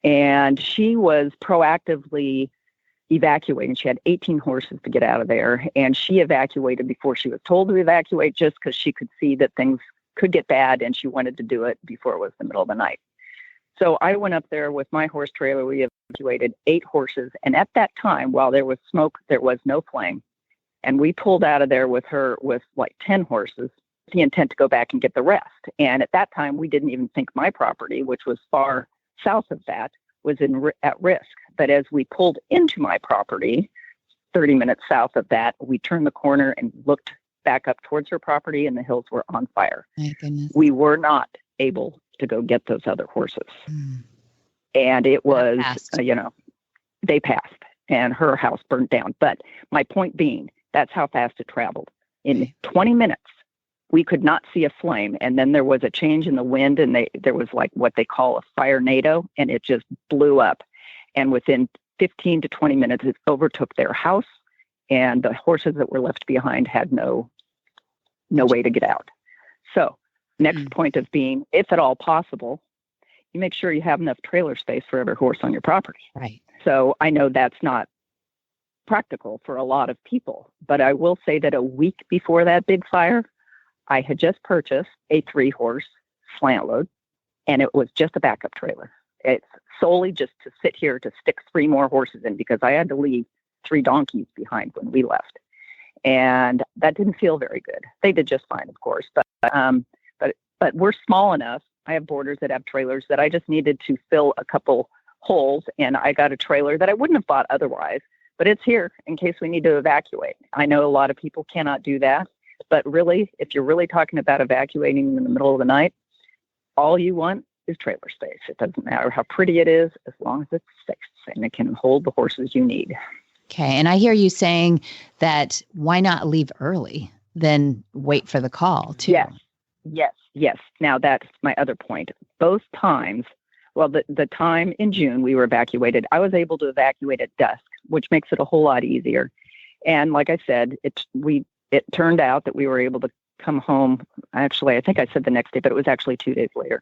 and she was proactively evacuating. She had 18 horses to get out of there, and she evacuated before she was told to evacuate just because she could see that things could get bad, and she wanted to do it before it was the middle of the night. So I went up there with my horse trailer. We evacuated 8 horses, and at that time, while there was smoke, there was no flame, and we pulled out of there with her with like 10 horses, with the intent to go back and get the rest. And at that time, we didn't even think my property, which was far south of that, was at risk. But as we pulled into my property, 30 minutes south of that, we turned the corner and looked back up towards her property, and the hills were on fire. My goodness. We were not able to go get those other horses. And it was, they passed, and her house burned down. But my point being, that's how fast it traveled. In 20 minutes, we could not see a flame. And then there was a change in the wind, and there was like what they call a fire NATO, and it just blew up. And within 15 to 20 minutes, it overtook their house, and the horses that were left behind had no way to get out. So next point of being, if at all possible, you make sure you have enough trailer space for every horse on your property. Right. So I know that's not practical for a lot of people, but I will say that a week before that big fire, I had just purchased a 3-horse slant load, and it was just a backup trailer. It's solely just to sit here to stick 3 more horses in because I had to leave 3 donkeys behind when we left. And that didn't feel very good. They did just fine, of course, but we're small enough. I have boarders that have trailers that I just needed to fill a couple holes, and I got a trailer that I wouldn't have bought otherwise, but it's here in case we need to evacuate. I know a lot of people cannot do that, but really, if you're really talking about evacuating in the middle of the night, all you want is trailer space. It doesn't matter how pretty it is, as long as it's safe and it can hold the horses you need. Okay. And I hear you saying that why not leave early, then wait for the call too? Yes. Now that's my other point. Both times, well, the time in June we were evacuated, I was able to evacuate at dusk, which makes it a whole lot easier. And like I said, it turned out that we were able to come home. Actually, I think I said the next day, but it was actually 2 days later.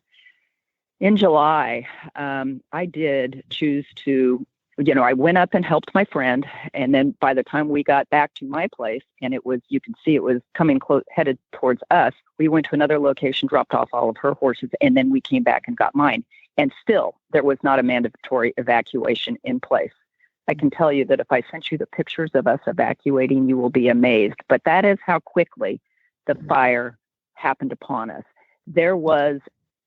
In July, I did choose to, I went up and helped my friend. And then by the time we got back to my place, and you could see it was coming close, headed towards us, we went to another location, dropped off all of her horses, and then we came back and got mine. And still, there was not a mandatory evacuation in place. I can tell you that if I sent you the pictures of us evacuating, you will be amazed. But that is how quickly the fire happened upon us. There was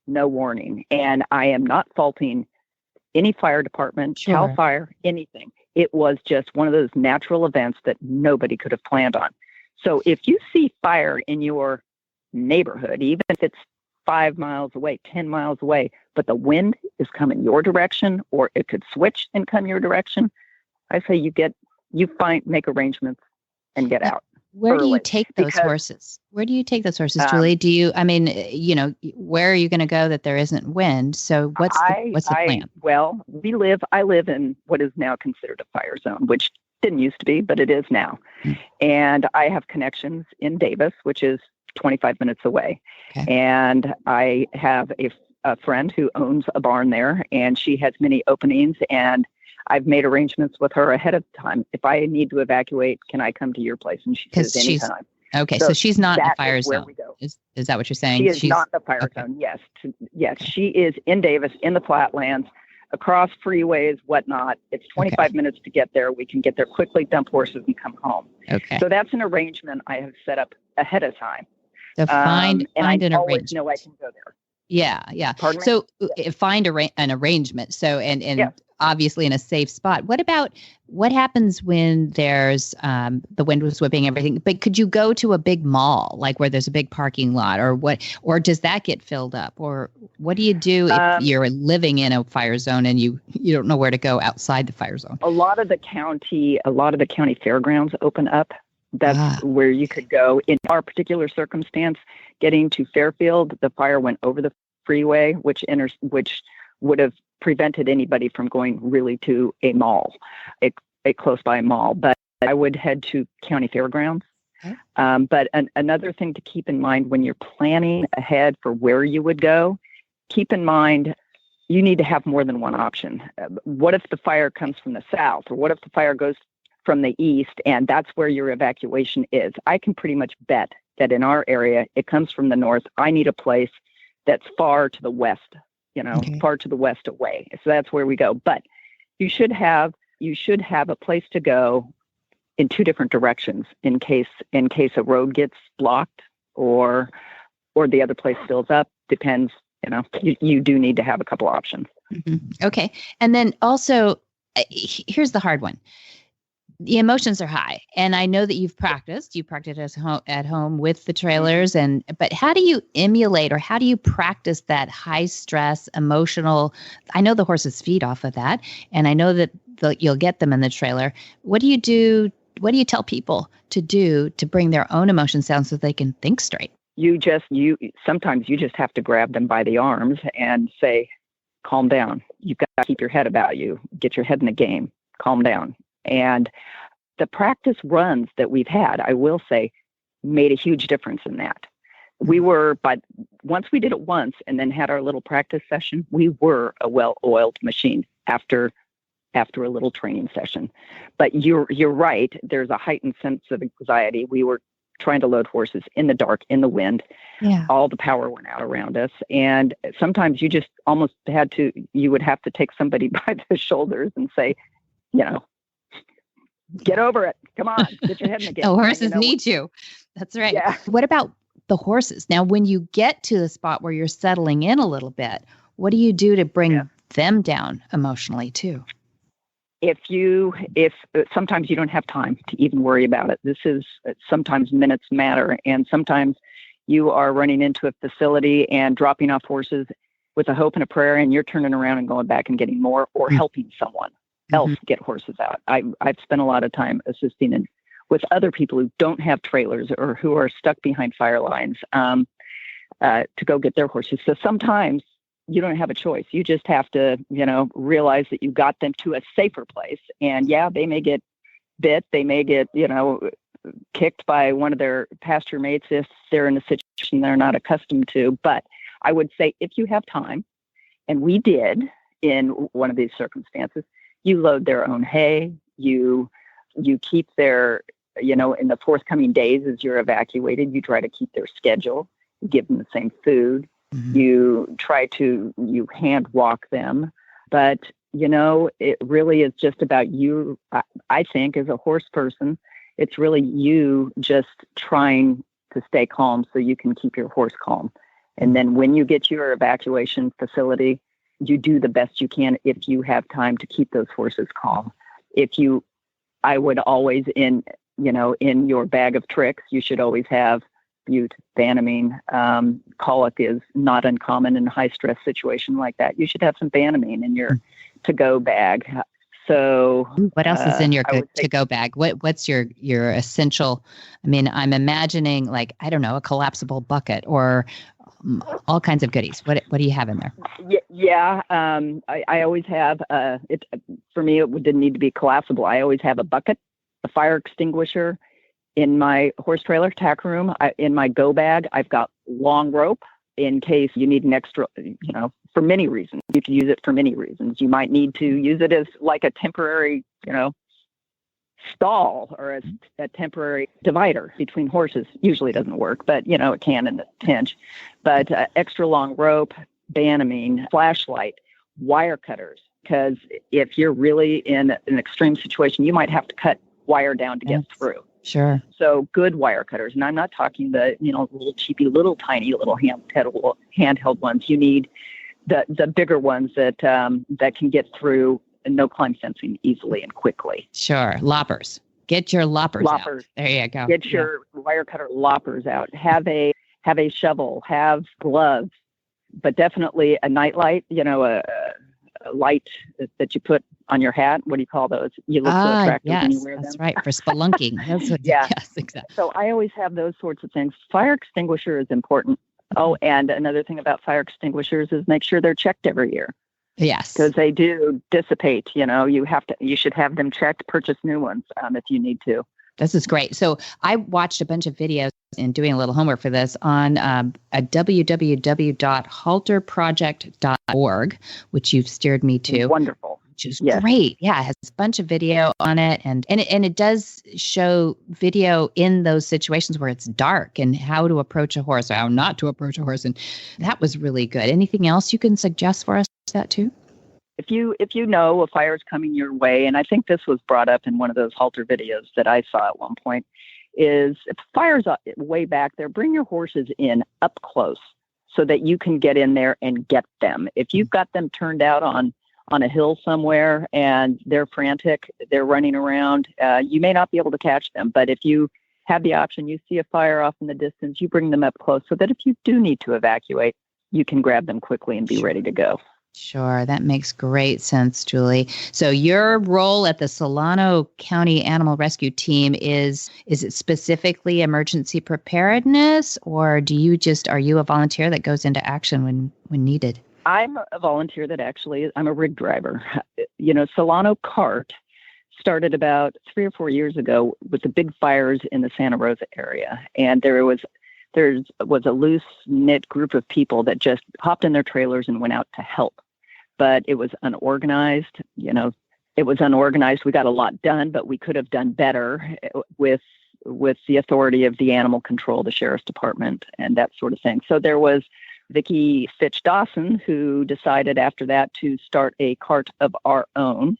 no warning. And I am not faulting any fire department, CAL FIRE, anything. It was just one of those natural events that nobody could have planned on. So if you see fire in your neighborhood, even if it's 5 miles away, 10 miles away, but the wind is coming your direction, or it could switch and come your direction, I say make arrangements and get out. Where do you take those horses? Where do you take those horses, Julie? Where are you going to go that there isn't wind? So what's the plan? Well, I live in what is now considered a fire zone, which didn't used to be, but it is now. And I have connections in Davis, which is 25 minutes away. Okay. And I have a friend who owns a barn there, and she has many openings, and I've made arrangements with her ahead of time. If I need to evacuate, can I come to your place? And she says anytime. Okay, so she's not in the fire zone. Where we go. Is that what you're saying? She's not in the fire zone. Yes, she is in Davis, in the flatlands, across freeways, whatnot. It's 25 minutes to get there. We can get there quickly, dump horses, and come home. Okay. So that's an arrangement I have set up ahead of time. So find and an I always arrangement. know I can go there. Yeah. Pardon me? So find an arrangement. So and obviously in a safe spot. What happens when there's the wind was whipping everything? But could you go to a big mall, like where there's a big parking lot, or does that get filled up? Or what do you do if you're living in a fire zone and you don't know where to go outside the fire zone? A lot of the county fairgrounds open up. That's where you could go. In our particular circumstance, getting to Fairfield, the fire went over the freeway, which would have prevented anybody from going really to a mall, a close by mall. But I would head to county fairgrounds. Okay. But another thing to keep in mind when you're planning ahead for where you would go, keep in mind you need to have more than one option. What if the fire comes from the south, or what if the fire goes from the east, and that's where your evacuation is? I can pretty much bet that in our area, it comes from the north. I need a place that's far to the west, far to the west away. So that's where we go. But you should have a place to go in two different directions in case a road gets blocked or the other place fills up. Depends. You do need to have a couple options. Mm-hmm. Okay. And then also, here's the hard one. The emotions are high, and I know that you've practiced at home with the trailers, but how do you emulate, or how do you practice that high stress emotional? I know the horses feed off of that, and I know that you'll get them in the trailer. What do you do? What do you tell people to do to bring their own emotions down so they can think straight? Sometimes you just have to grab them by the arms and say, calm down. You've got to keep your head about you. Get your head in the game. Calm down. And the practice runs that we've had, I will say, made a huge difference in that. But once we did it once and then had our little practice session, we were a well-oiled machine after a little training session. But you're right. There's a heightened sense of anxiety. We were trying to load horses in the dark, in the wind. Yeah. All the power went out around us. And sometimes you just almost you would have to take somebody by the shoulders and say, get over it. Come on, get your head in the game. The horses need you. That's right. Yeah. What about the horses? Now, when you get to the spot where you're settling in a little bit, what do you do to bring them down emotionally too? If sometimes you don't have time to even worry about it. Sometimes minutes matter, and sometimes you are running into a facility and dropping off horses with a hope and a prayer, and you're turning around and going back and getting more, or helping someone else get horses out. I've spent a lot of time assisting with other people who don't have trailers or who are stuck behind fire lines to go get their horses. So sometimes you don't have a choice. You just have to, realize that you got them to a safer place. And they may get bit. They may get, kicked by one of their pasture mates if they're in a situation they're not accustomed to. But I would say if you have time, and we did in one of these circumstances, you load their own hay, you keep their, in the forthcoming days as you're evacuated, you try to keep their schedule, you give them the same food, you hand walk them. But, it really is just about you. I think as a horse person, it's really you just trying to stay calm so you can keep your horse calm. And then when you get to your evacuation facility, you do the best you can if you have time to keep those horses calm. I would always in your bag of tricks, you should always have bute, Banamine. Colic is not uncommon in a high stress situation like that. You should have some Banamine in your to-go bag. So what else is in your to-go bag? What's your essential? I mean, I'm imagining a collapsible bucket or all kinds of goodies. What do you have in there? Yeah. I always have it. For me, it didn't need to be collapsible. I always have a bucket, a fire extinguisher in my horse trailer tack room. In my go bag, I've got long rope. in case you need an extra, for many reasons. You can use it for many reasons. You might need to use it as like a temporary, stall or as a temporary divider between horses. Usually doesn't work, but it can in a pinch. But extra long rope, banamine, flashlight, wire cutters, because if you're really in an extreme situation, you might have to cut wire down to get through. Sure. So good wire cutters, and I'm not talking the little cheapy, little tiny, little handheld ones. You need the bigger ones that can get through no climb fencing easily and quickly. Sure. Loppers. Get your loppers out. There you go. Get your wire cutter loppers out. Have a shovel. Have gloves, but definitely a nightlight. A light that you put on your hat. What do you call those? You look so attractive when you wear them. That's right, for spelunking. Yes, exactly. So I always have those sorts of things. Fire extinguisher is important. Oh, and another thing about fire extinguishers is make sure they're checked every year. Yes. Because they do dissipate. You should have them checked, purchase new ones if you need to. This is great. So I watched a bunch of videos and doing a little homework for this on a www.halterproject.org, which you've steered me to. Wonderful. Which is great. Yeah, it has a bunch of video on it. And it does show video in those situations where it's dark and how to approach a horse or how not to approach a horse. And that was really good. Anything else you can suggest for us that too? If you know a fire is coming your way, and I think this was brought up in one of those halter videos that I saw at one point, is if the fire's way back there, bring your horses in up close so that you can get in there and get them. If you've got them turned out on a hill somewhere and they're frantic, they're running around, you may not be able to catch them. But if you have the option, you see a fire off in the distance, you bring them up close so that if you do need to evacuate, you can grab them quickly and be ready to go. Sure. That makes great sense, Julie. So your role at the Solano County Animal Rescue Team is it specifically emergency preparedness, or are you a volunteer that goes into action when needed? I'm a volunteer I'm a rig driver. Solano CART started about 3 or 4 years ago with the big fires in the Santa Rosa area. And there was a loose-knit group of people that just hopped in their trailers and went out to help. But it was unorganized. We got a lot done, but we could have done better with the authority of the animal control, the sheriff's department, and that sort of thing. So there was Vicki Fitch Dawson, who decided after that to start a cart of our own.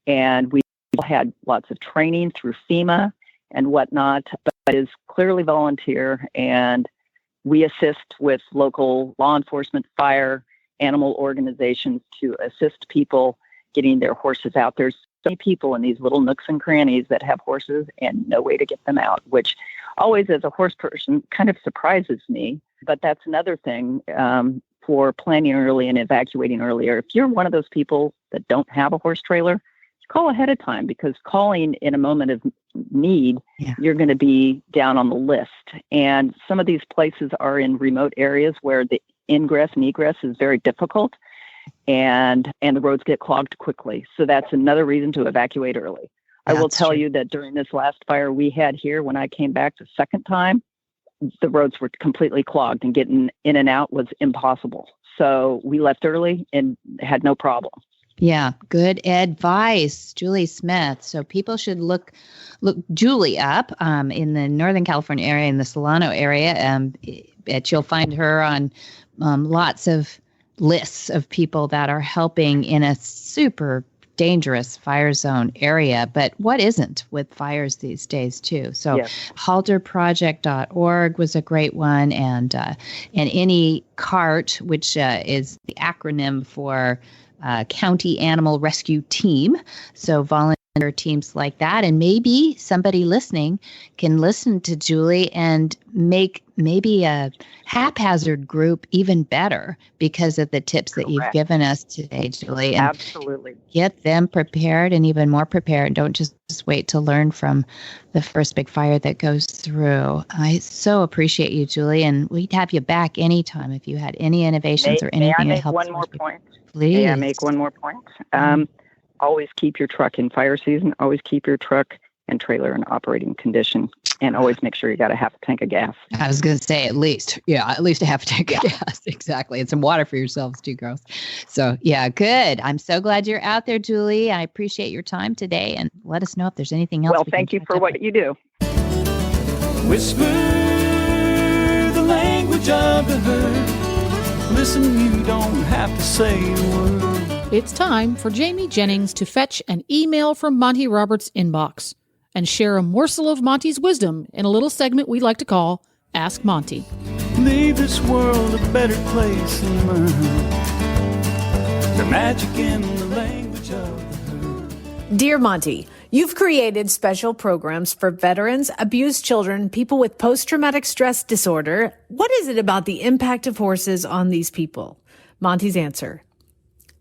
And we had lots of training through FEMA and whatnot, but is clearly volunteer. And we assist with local law enforcement, fire, animal organizations to assist people getting their horses out. There's so many people in these little nooks and crannies that have horses and no way to get them out, which always as a horse person kind of surprises me. But that's another thing for planning early and evacuating earlier. If you're one of those people that don't have a horse trailer, call ahead of time, because calling in a moment of need, you're going to be down on the list. And some of these places are in remote areas where the ingress and egress is very difficult, and the roads get clogged quickly. So that's another reason to evacuate early. I will tell you that during this last fire we had here, when I came back the second time, the roads were completely clogged and getting in and out was impossible. So we left early and had no problem. Yeah, good advice, Julie Smith. So people should look Julie up in the Northern California area, in the Solano area. You'll find her on lots of lists of people that are helping in a super dangerous fire zone area. But what isn't with fires these days too? So halterproject.org was a great one, and any CART, which is the acronym for County Animal Rescue Team. So volunteer teams like that. And maybe somebody listening can listen to Julie and make maybe a haphazard group even better because of the tips that you've given us today, Julie. And absolutely. Get them prepared and even more prepared. Don't just wait to learn from the first big fire that goes through. I so appreciate you, Julie, and we'd have you back anytime if you had any innovations or anything to help. One more point? Please. May I make one more point? Always keep your truck in fire season. Always keep your truck and trailer in operating condition. And always make sure you got a half a tank of gas. I was going to say at least a half a tank of gas. Exactly. And some water for yourselves too, girls. So yeah, good. I'm so glad you're out there, Julie. I appreciate your time today, and let us know if there's anything else. Well, thank you for what you do. Whisper the language of the herd. Listen, you don't have to say a word. It's time for Jamie Jennings to fetch an email from Monty Roberts' inbox and share a morsel of Monty's wisdom in a little segment we like to call Ask Monty. Leave this world a better place than mine. The magic in the language of the herd. Dear Monty, you've created special programs for veterans, abused children, people with post-traumatic stress disorder. What is it about the impact of horses on these people? Monty's answer.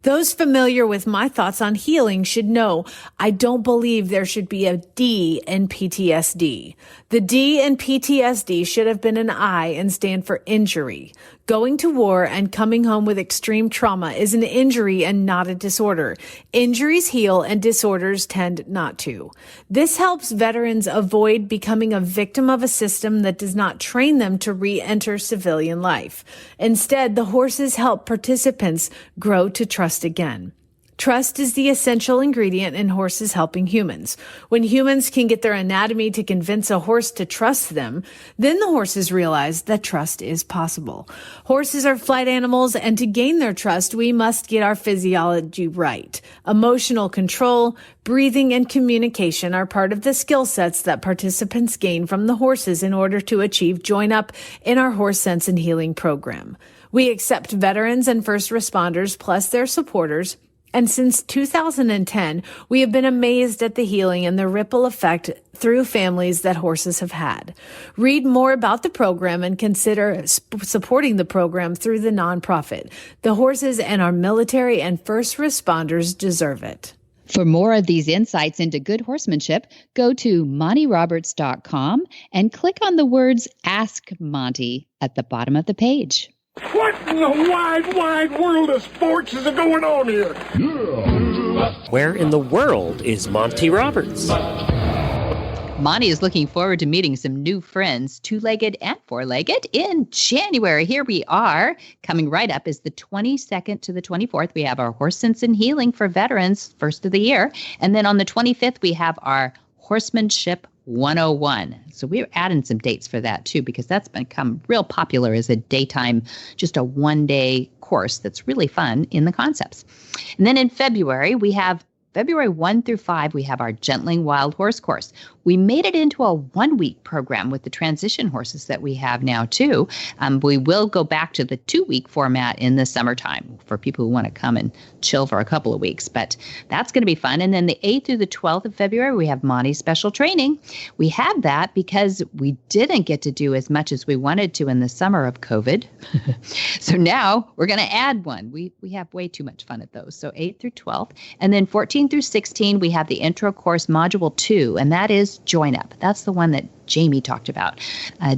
Those familiar with my thoughts on healing should know I don't believe there should be a D in PTSD. The D in PTSD should have been an I and stand for injury. Going to war and coming home with extreme trauma is an injury and not a disorder. Injuries heal and disorders tend not to. This helps veterans avoid becoming a victim of a system that does not train them to re-enter civilian life. Instead, the horses help participants grow to trust again. Trust is the essential ingredient in horses helping humans. When humans can get their anatomy to convince a horse to trust them, then the horses realize that trust is possible. Horses are flight animals, and to gain their trust, we must get our physiology right. Emotional control, breathing, and communication are part of the skill sets that participants gain from the horses in order to achieve join up in our Horse Sense and Healing program. We accept veterans and first responders plus their supporters. And since 2010, we have been amazed at the healing and the ripple effect through families that horses have had. Read more about the program and consider supporting the program through the nonprofit. The horses and our military and first responders deserve it. For more of these insights into good horsemanship, go to montyroberts.com and click on the words Ask Monty at the bottom of the page. What in the wide world of sports is going on here? Where in the world is Monty Roberts? Monty is looking forward to meeting some new friends, two-legged and four-legged, in January. Here we are. Coming right up is the 22nd to the 24th. We have our Horse Sense and Healing for veterans, first of the year. And then on the 25th, we have our Horsemanship 101. So we're adding some dates for that too, because that's become real popular as a daytime, just a one-day course that's really fun in the concepts. And then in February, we have February 1 through 5, we have our Gentling Wild Horse course. We made it into a one-week program with the transition horses that we have now, too. We will go back to the 2-week format in the summertime for people who want to come and chill for a couple of weeks. But that's going to be fun. And then the 8th through the 12th of February, we have Monty's special training. We have that because we didn't get to do as much as we wanted to in the summer of COVID. So now we're going to add one. We have way too much fun at those. So 8th through 12th. And then 14 through 16, we have the intro course module 2, and that is Join Up. That's the one that Jamie talked about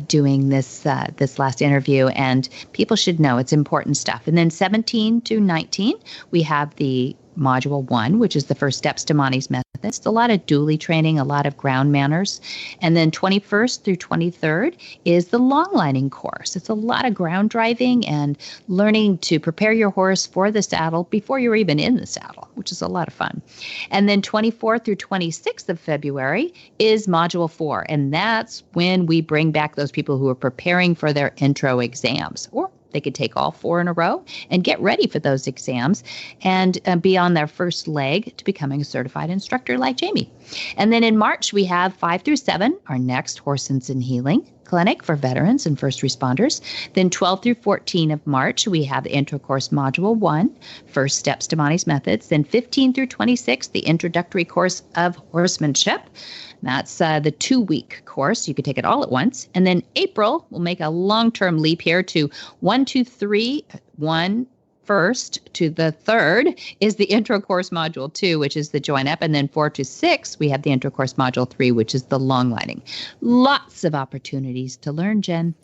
doing this last interview, and people should know it's important stuff. And then 17 to 19, we have the Module 1, which is the first steps to Monty's method. It's a lot of dually training, a lot of ground manners. And then 21st through 23rd is the long lining course. It's a lot of ground driving and learning to prepare your horse for the saddle before you're even in the saddle, which is a lot of fun. And then 24th through 26th of February is Module 4. And that's when we bring back those people who are preparing for their intro exams, or they could take all 4 in a row and get ready for those exams and be on their first leg to becoming a certified instructor like Jamie. And then in March, we have 5 through 7, our next Horse Sense and Healing clinic for veterans and first responders. Then 12 through 14 of March, we have the intro course module 1, first steps to Monty's methods. Then 15 through 26, the introductory course of horsemanship. That's the 2-week course. You could take it all at once. And then April, we'll make a long-term leap here to 1, 2, 3, 1 first to the 3rd is the intro course module 2, which is the join up. And then 4 to 6, we have the intro course module 3, which is the long lining. Lots of opportunities to learn, Jen.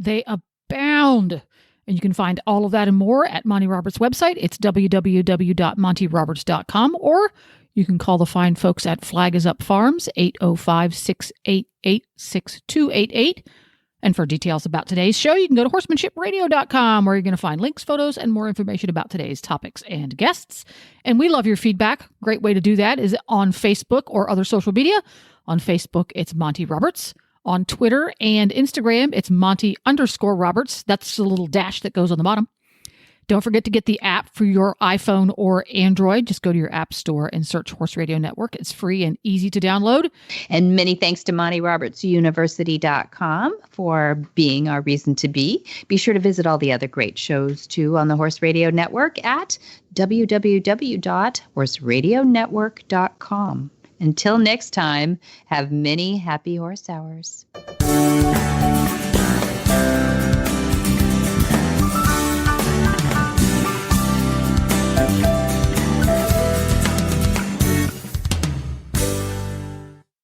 They abound. And you can find all of that and more at Monty Roberts' website. It's www.montyroberts.com, or You can call the fine folks at Flag is Up Farms, 805-688-6288. And for details about today's show, you can go to horsemanshipradio.com, where you're going to find links, photos, and more information about today's topics and guests. And we love your feedback. Great way to do that is on Facebook or other social media. On Facebook, it's Monty Roberts. On Twitter and Instagram, it's Monty_Roberts. That's the little dash that goes on the bottom. Don't forget to get the app for your iPhone or Android. Just go to your app store and search Horse Radio Network. It's free and easy to download. And many thanks to MontyRobertsUniversity.com for being our reason to be. Be sure to visit all the other great shows, too, on the Horse Radio Network at www.horseradionetwork.com. Until next time, have many happy horse hours.